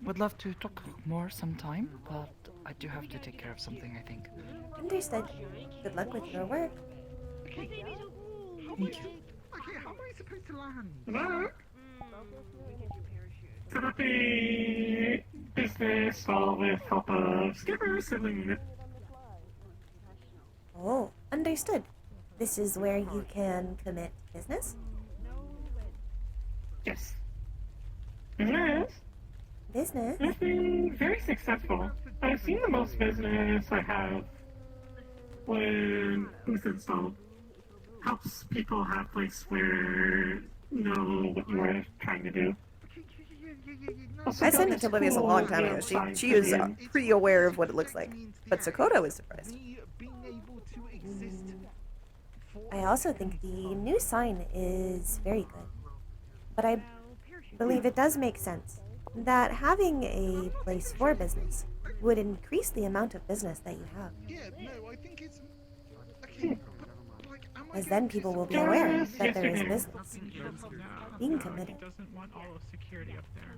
Would love to talk more sometime, but I do have to take care of something, I think.
Understood. Good luck with your work.
Thank you.
How am I supposed to land?
Hello? Set up a business all with help of Skipper sibling unit.
Oh, understood. This is where you can commit business?
Yes. Business?
Business?
It's been very successful. I've seen the most business I have when Booth installed. Helps people have a place where know what you are trying to do.
I sent it to Oblivious a long time ago. She is pretty aware of what it looks like. But Sakoto is surprised. I also think the new sign is very good. But I believe it does make sense that having a place for business would increase the amount of business that you have. As then people will be aware that there is business being committed.
Doesn't want all of security up there.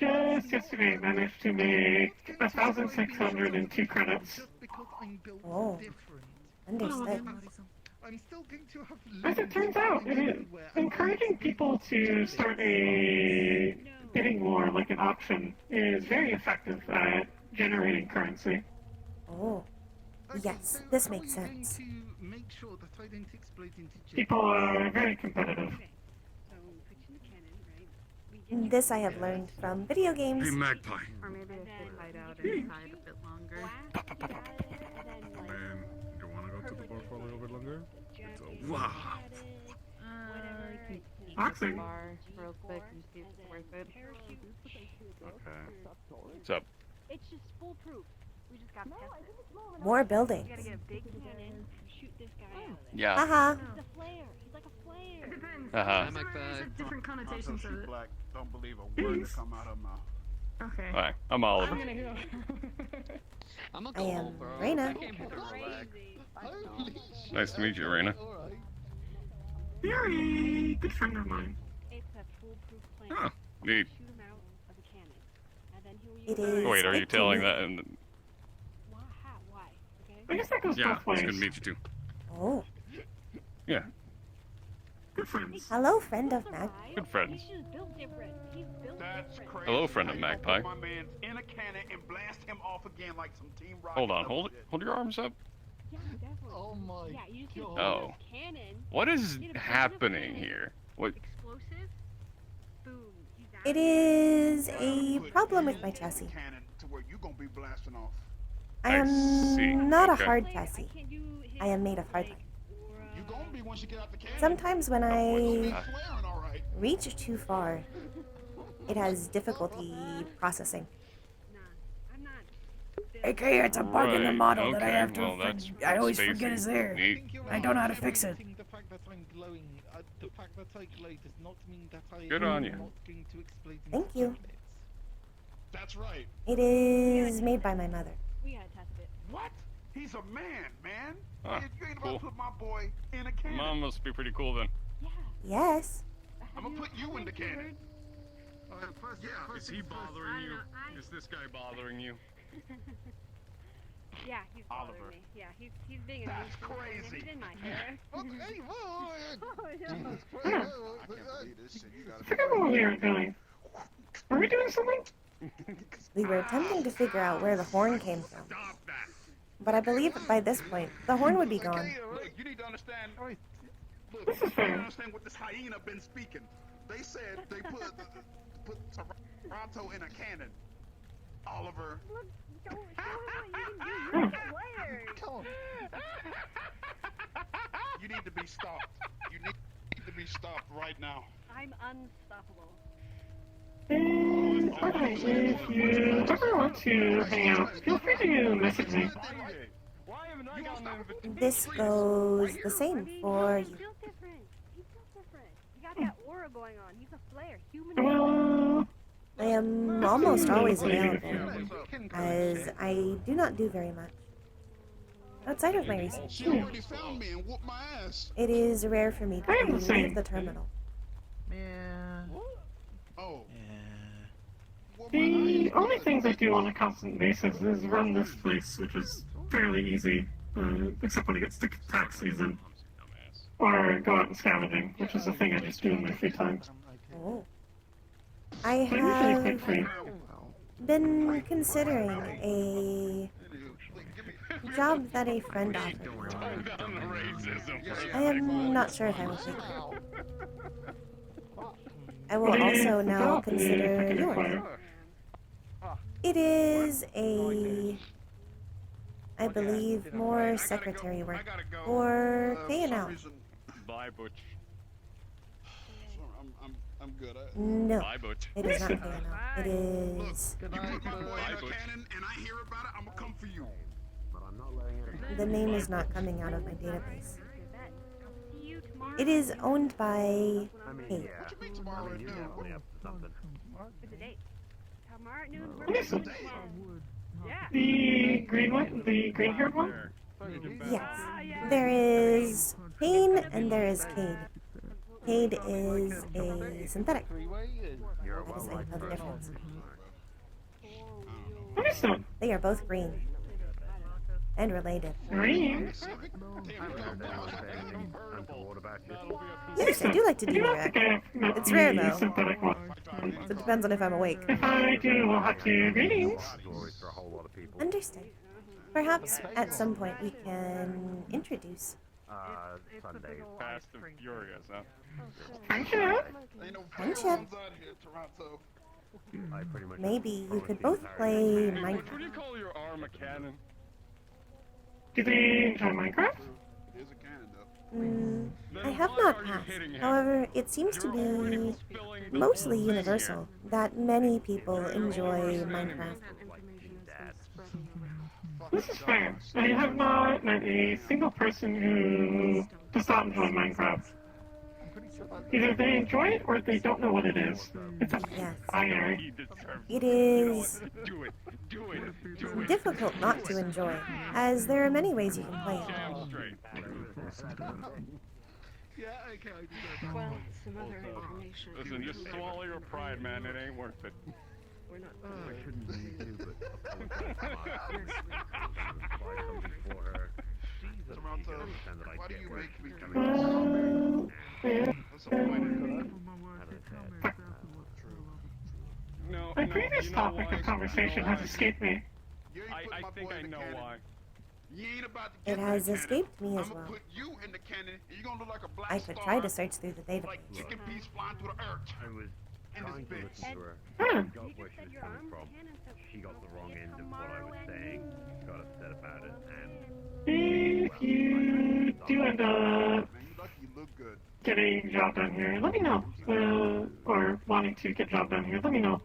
just yesterday managed to make 1,602 credits.
Oh, understood.
I'm still going to have
As it turns out, it is encouraging people to start a bidding war like an auction is very effective at generating currency.
Oh, yes, this makes sense.
make sure that I don't explode into
People are very competitive.
This I have learned from video games.
Hey, Magpie.
Or maybe I should hide out inside a bit longer.
Man, you wanna go to the bar for a little bit longer? It's over.
We can eat at the
Boxing.
bar real quick and see if it's worth it.
Okay. What's up?
It's just foolproof. We just gotta test it.
More buildings.
We gotta get a big cannon, shoot this guy out.
Yeah.
Haha.
He's a flare. He's like a flare.
It depends.
Uh-huh.
There's different connotations of it.
Black, don't believe a word that come out of my mouth.
Okay.
Alright, I'm Oliver.
I'm gonna go.
I am Rayna.
Nice to meet you, Rayna.
You're a good friend of mine.
It's a foolproof plan.
Huh. Neat.
Shoot him out of a cannon. And then he'll
It
use
is.
Wait, are you
good to
telling
meet-
that? And
Why? How? Why? Okay.
I guess that goes
yeah,
both
it's good
ways.
to meet you too.
Oh,
Yeah,
Good friends.
hello, friend of Mag.
good friends.
He's just built different. He's built
That's
different.
crazy.
Hello, friend of Magpie.
My man's in a cannon and blast him off again like some Team Rocket.
Hold on,
level
hold
shit.
hold your arms up.
Yeah, definitely.
Oh my
Yeah, you just get
God.
Oh.
this cannon.
What is
Get a
happening
cannon.
here? What?
Explosive. Boom. He's out.
It is a problem with my chassis.
Cannon to where you gonna be blasting off.
I
I see.
am not a
Okay.
hard
I
chassis.
can't do his,
I am made of hardline.
You gonna be once you get out the cannon.
Sometimes when I
Flaring, all right.
reach too far, it has difficulty processing.
Nah, I'm not.
Okay, it's a bug in the
Right,
model that I
okay,
have to.
well, that's
I always
spacey.
forget is there.
Neat.
I don't know how to fix it.
The fact that I'm glowing, the fact that I glow does not mean that I
Good on you.
am not going to explode into
Thank you.
chocolates.
That's right.
It is made by my mother.
We gotta test it.
What? He's a man.
Ah,
You ain't
cool.
about to put my boy in a cannon.
Mom must be pretty cool then.
Yeah.
Yes.
I'm gonna put you in the cannon.
Yeah, is he bothering you? Is this guy bothering you?
Yeah, he's bothering
Oliver.
me. Yeah, he's being a
That's
nuisance.
crazy.
He's in my hair.
Okay,
Oh, no.
I can't believe this shit. You
I
gotta
forgot where we were going. Were we doing something?
We were attempting to figure out where the horn came from.
Stop that!
But I believe that by this point, the horn would be gone.
Okay, look, you need to understand. Look,
This is
you
fair.
need to understand what this hyena been speaking. They said they put Toronto in a cannon. Oliver.
Look, show him what you can do. You're a player.
Come on. You need to be stopped. You need to be stopped right now.
I'm unstoppable.
Okay, if you ever want to hang out, feel free to message me.
Why haven't I gotten an invitation?
This goes the same for
He's
you.
built different. He's built different. He got that aura going on. He's a flare. Human.
Well,
I am almost always
What are you
available, as I do not do very much. Outside of my research,
She already found me and whooped my ass.
it is rare for me
I am
to
the same.
leave the terminal.
Yeah.
Oh.
the only things I do on a constant basis is run this place, which is fairly easy, except when it gets to tax season. Or go out and scavenging, which is a thing I just do in my free time.
Oh. I
But usually quite
have
free.
been considering a job that a friend offered me. I am not sure if I will take it. I will also now consider yours. It is I believe, more secretary work for K&L.
Bye, Butch.
I'm good.
No,
Bye, Butch.
it is not K&L. It is.
You put my boy in a cannon and I hear about it, I'm gonna come for you.
The name is not coming out of my database.
See you tomorrow.
It is owned by Kate.
What you mean tomorrow at noon?
It's a date. Tomorrow at noon. We're
Yes.
doing one. Yeah.
The green one? The green haired one?
Yes. There is Kane and there is Cade. Cade is a synthetic. That is how you know the difference.
Understood.
They are both green. And related.
Green?
Yes, I do like to do
I think I've met
It's rare,
the
though.
synthetic one.
So it depends on if I'm awake.
If I do, we'll have to greetings.
Understood. Perhaps at some point we can introduce.
Sunday. Fast and Furious, huh?
Friendship?
Ain't no
Friendship.
films out here, Toronto.
Maybe you could both play Minecraft.
What do you call your arm a cannon?
Do they enjoy Minecraft?
It is a cannon, though.
I have not passed. However, it seems to be mostly universal that many people enjoy Minecraft.
This is fair. I have not met a single person who does not enjoy Minecraft. Either they enjoy it or they don't know what it is. It's a binary.
It is difficult not to enjoy, as there are many ways you can play it.
Well, some other information.
Listen, just swallow your pride, man. It ain't worth it.
We're not.
Toronto, why do you make me come
My previous topic of conversation has escaped me.
I think I know why.
You ain't about to
It has escaped me as
I'ma
well.
put you in the cannon, and you're gonna look like a black
I could
star,
try to search through the database.
like chicken peas flying through the earth.
I was
In
trying to
this
listen to her.
Hmm.
She got where she was coming from. She got the wrong end of what I was saying. Got upset about it, and
If you do end up
Man, you lucky you look good.
getting job done here, let me know. Or wanting to get job done here, let me know.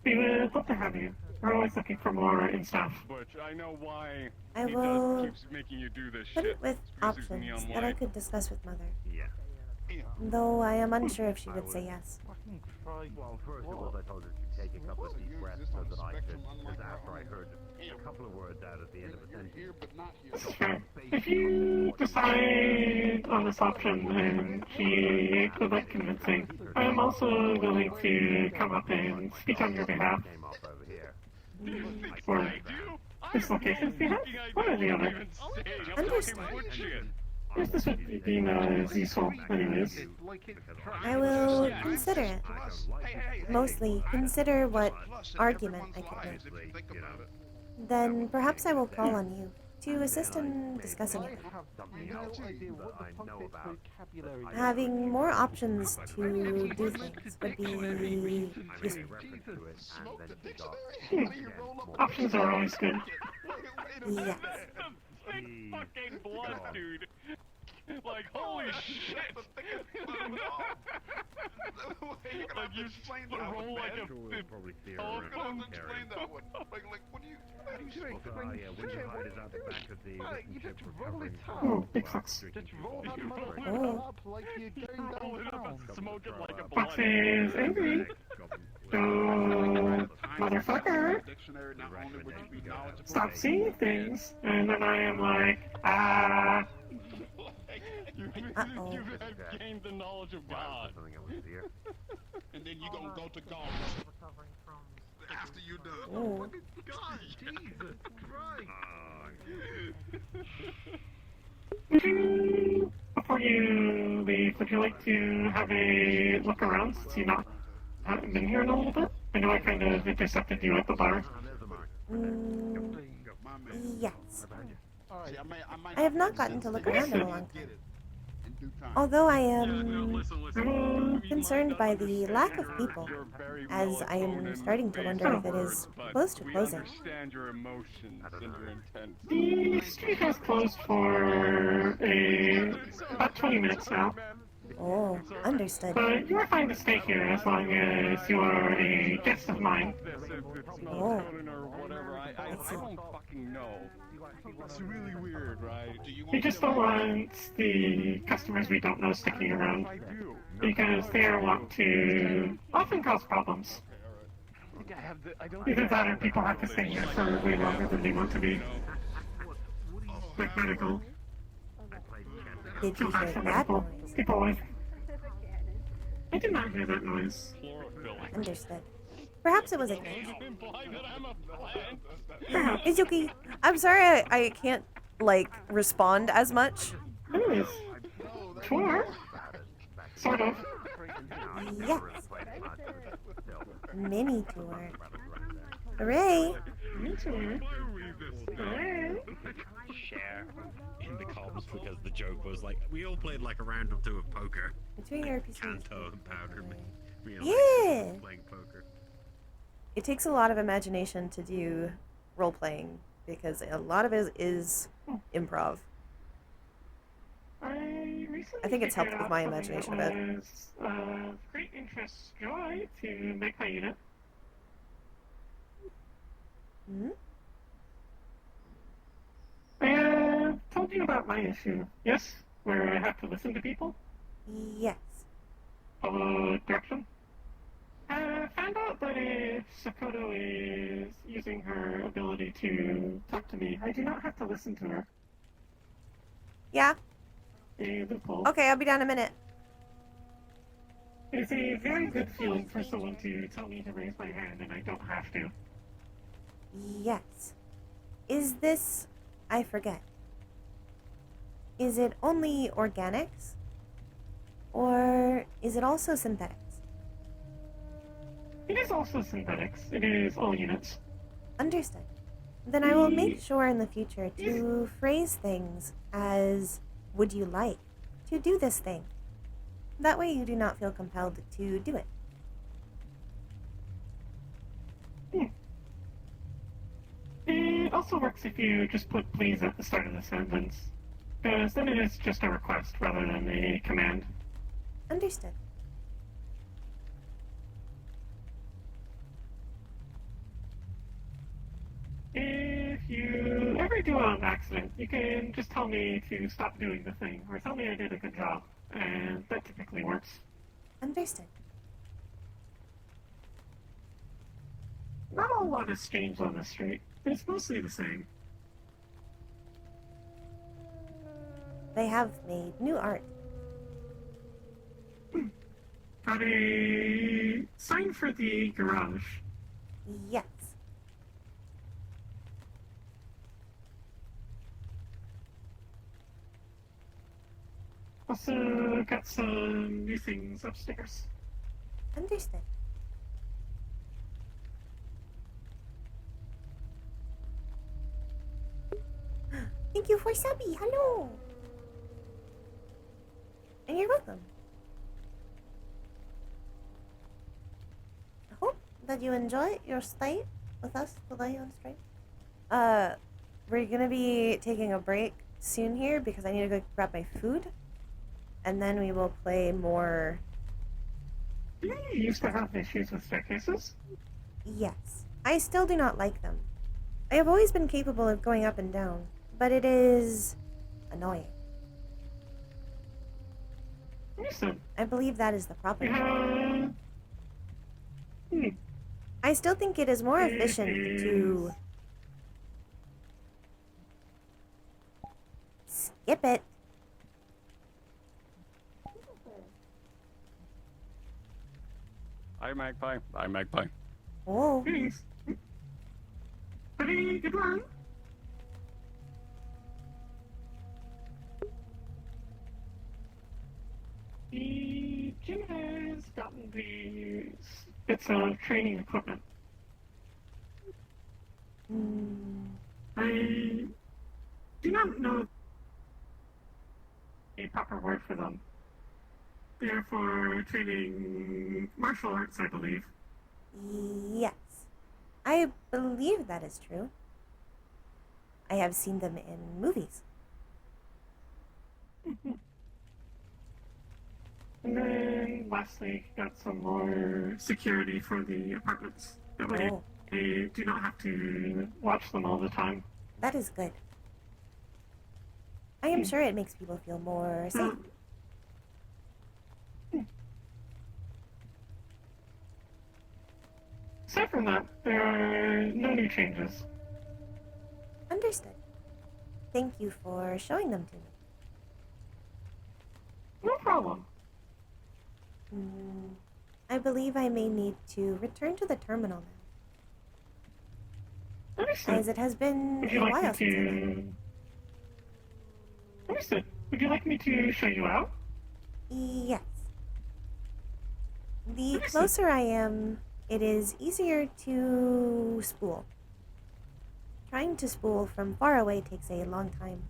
We would love to have you. We're always looking for more and stuff.
But I know why
I
he
will
keeps making you do this
put
shit.
it with
Confuses me
options
on
that I
why.
could discuss with Mother.
yeah.
Though I am unsure if she would say yes.
Well, first of all, I told her to take a couple of deep breaths so that I could, because after I heard a couple of words out at the end of a sentence.
This is fair. If you decide on this option and she would like convincing, I am also willing to come up and speak on your behalf. Or this location's behalf? One or the other.
Understood.
Yes, this would be as useful anyways.
I will consider it. Mostly consider what argument I could make. Then perhaps I will call on you to assist in discussing it. Having more options to do things would be useful.
Options are always good.
Yes.
Fucking blood, dude. Like, holy shit. Like, you roll like a telephone.
Explain that one. Like, what do you? How do you explain?
Yeah, when you hide is out the back of the relationship recovery.
Oh, big sucks.
Oh.
Smoke it like a
Fox
blunt.
is angry. So, motherfucker,
Dictionary, not only would you be knowledgeable.
stop seeing things. And then I am like, ah.
You have gained the knowledge of God.
And then you gonna go to God after you're done.
Oh.
God, Jesus Christ.
Would you, before you leave, would you like to have a look around since you haven't been here in a little bit? I know I kind of intercepted you at the bar.
Yes.
See,
I have not gotten to look around in a long time. Although I am concerned by the lack of people, as I am starting to wonder if it is close to closing.
Understand your emotions and your intent.
The street has closed for about 20 minutes now.
Oh, understood.
But you are fine to stay here as long as you are a guest of mine.
Oh.
I don't fucking know. It's really weird, right?
We just don't want the customers we don't know sticking around. Because they are wont to often cause problems. Either that or people have to stay here for way longer than they want to be. Like medical.
Did you hear that
Medical.
noise?
People always... I did not hear that noise.
Understood. Perhaps it was a glitch. It's okay. I'm sorry I can't, like, respond as much.
Anyways, tour. Sort of.
Yes. Mini tour. Hooray!
Mini tour. Hooray.
Share in the comms because the joke was like, we all played like a round or two of poker.
Between RPCs.
Canto and Powder me.
Yeah!
Playing poker.
It takes a lot of imagination to do role-playing, because a lot of it is improv. I think it's helped with my imagination a bit.
Great interest, joy to make my unit.
Hmm?
I told you about my issue, yes? Where I have to listen to people?
Yes.
Follow direction? Found out that if Sakoto is using her ability to talk to me, I do not have to listen to her.
Yeah?
A loophole.
Okay, I'll be down in a minute.
It's a very good feeling for someone to tell me to raise my hand and I don't have to.
Yes. Is this... I forget. Is it only organics? Or is it also synthetics?
It is also synthetics. It is all units.
Understood. Then I will make sure in the future to phrase things as, would you like to do this thing? That way you do not feel compelled to do it.
It also works if you just put please at the start of the sentence, because then it is just a request rather than a command.
Understood.
If you ever do it on accident, you can just tell me to stop doing the thing, or tell me I did a good job, and that typically works.
Understood.
Not a lot has changed on the street. It's mostly the same.
They have made new art.
Got a sign for the garage.
Yes.
Also got some new things upstairs.
Understood. Thank you for Subby. Hello. And you're welcome. I hope that you enjoy your stay with us today on stream. We're gonna be taking a break soon here because I need to go grab my food. And then we will play more.
Do you used to have issues with staircases?
Yes. I still do not like them. I have always been capable of going up and down, but it is annoying.
Listen.
I believe that is the problem. I still think it is more efficient to skip it.
Hi, Magpie. Hi, Magpie.
Oh.
Thanks. Buddy, good one. The gym has gotten these bits of training equipment. I do not know a proper word for them. They're for training martial arts, I believe.
Yes. I believe that is true. I have seen them in movies.
And then lastly, got some more security for the apartments. That way they do not have to watch them all the time.
That is good. I am sure it makes people feel more safe.
Aside from that, there are no new changes.
Understood. Thank you for showing them to me.
No problem.
I believe I may need to return to the terminal now.
Understood.
As it has been
Would you
a
like
while
me
since I left.
to... Understood. Would you like me to show you out?
Yes. The
Understood.
closer I am, it is easier to spool. Trying to spool from far away takes a long time.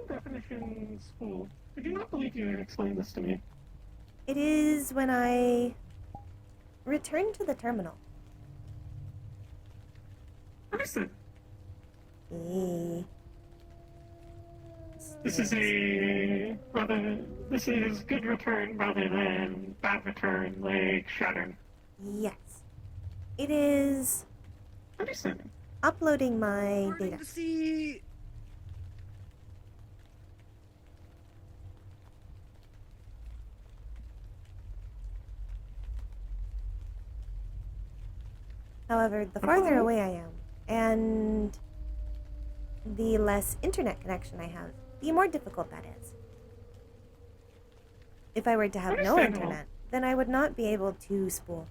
Definition spool. I do not believe you explained this to me.
It is when I return to the terminal.
Understood.
Eh.
This is good return rather than bad return, like shattered.
Yes. It is
Understood.
uploading my data. However, the farther away I am, and the less internet connection I have, the more difficult that is. If I were to have no
Understandable.
internet, then I would not be able to spool.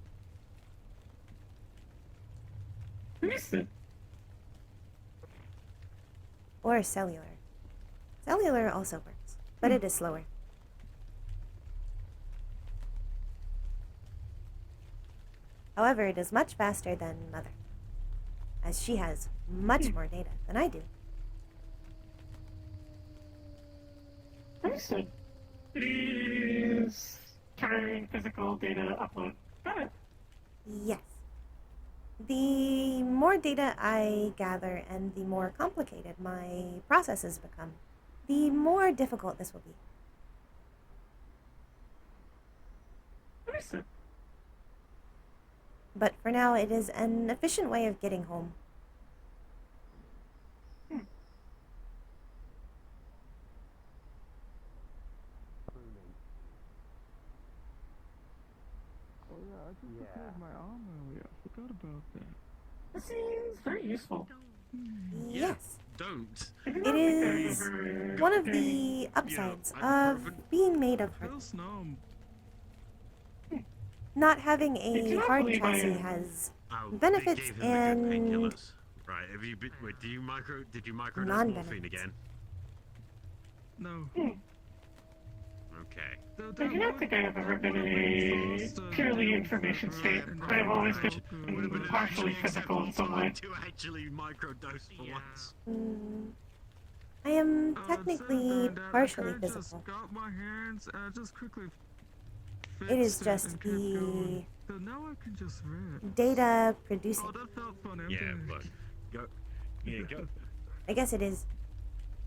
Understood.
Or cellular. Cellular also works, but it is slower. However, it is much faster than Mother, as she has much more data than I do.
Understood. It is carrying physical data upload. Got it.
Yes. The more data I gather and the more complicated my processes become, the more difficult this will be.
Understood.
But for now, it is an efficient way of getting home.
Oh yeah, I just repaired my arm earlier. I forgot about that.
This seems very useful.
Yes.
Don't.
It is one of the upsides of being made of hard.
Feels numb.
Not having
I
a
cannot
hard
believe I
chassis
am-
has
Oh,
benefits
they gave him the
and
good painkillers. Right, have you been, wait, did you microdose
Non-benefits.
morphine again?
No.
Okay.
I do not think I have ever been in a purely information state. I have always been partially physical in some way.
To actually microdose for once.
I am technically partially physical.
Got my hands and just quickly
It is
fixed
just
and kept
the
going. So now I can just rest.
data producing.
Oh, that felt fun.
Yeah, look. Go. Yeah, go.
I guess it is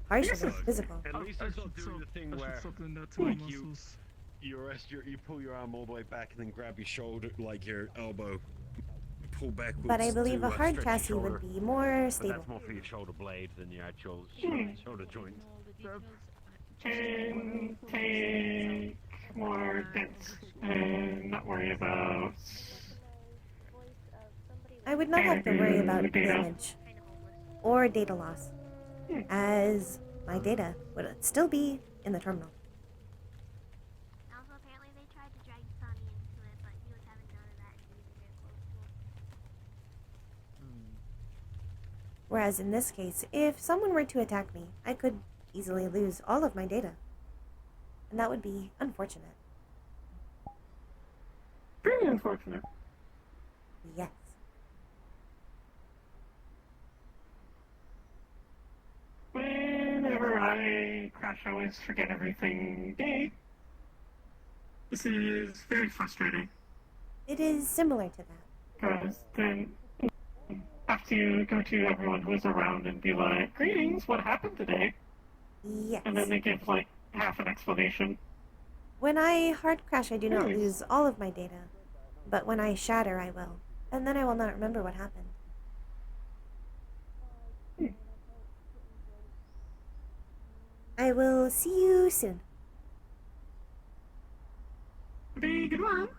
partially physical.
At least it's not doing the thing where
Something that to my
like
muscles.
you pull your arm all the way back and then grab your shoulder, like your elbow, pull backwards.
But I believe
to,
a hard
stretch your
chassis
shoulder.
would be more
But
stable.
that's more for your shoulder blade than your actual shoulder joint.
Can take more dents and not worry about...
I would not have to worry about
Data.
damage or data loss, as my data would still be in the terminal.
Also, apparently they tried to drag Sonny into it, but he was having none of that and he was very close to him.
Whereas in this case, if someone were to attack me, I could easily lose all of my data. And that would be unfortunate.
Very unfortunate.
Yes.
Whenever I crash, I always forget everything day. This is very frustrating.
It is similar to that.
Because then I have to go to everyone who's around and be like, greetings, what happened today?
Yes.
And then they give like half an explanation.
When I hard crash, I do not lose all of my data. But when I shatter, I will. And then I will not remember what happened. I will see you soon.
Be good one.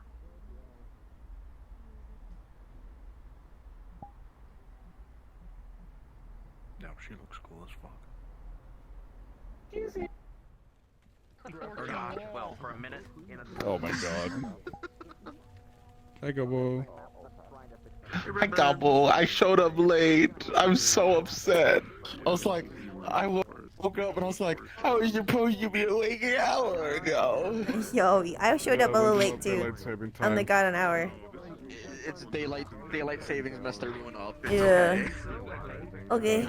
No, she looks cool as fuck.
Well, for a minute.
Oh my god. Hi, Gobble.
Hi, Gobble. I showed up late. I'm so upset. I was like, I woke up and I was like, how are you supposed to be awake an hour ago?
Yo, I showed up a little late too.
Daylight saving
I only
time.
got an hour.
It's daylight savings messed everyone up. It's
Yeah.
okay.
Okay.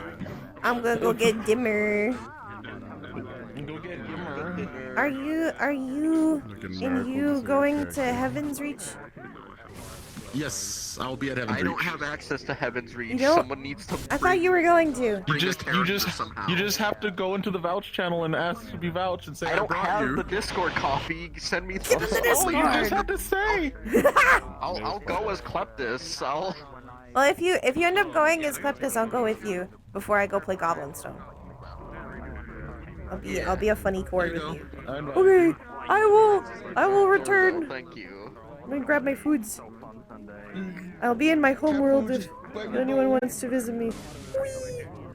I'm gonna go get dimmer.
Go get dimmer.
Are you and you going to Heaven's Reach?
Yes, I'll be at Heaven's
I don't
Reach.
have access to Heaven's Reach.
You don't?
Someone needs to.
I thought you were going to.
You just have to go into the vouch channel and ask to be vouched and say
I don't
brought
have
you.
the Discord coffee. Send me
Get to the Discord.
You just have to say.
I'll go as Kleptis. I'll.
Well, if you end up going as Kleptis, I'll go with you before I go play Goblin Stone. I'll be a funny chord with you. Okay, I will return.
Thank you.
Let me grab my foods. I'll be in my homeworld if anyone wants to visit me. Whee!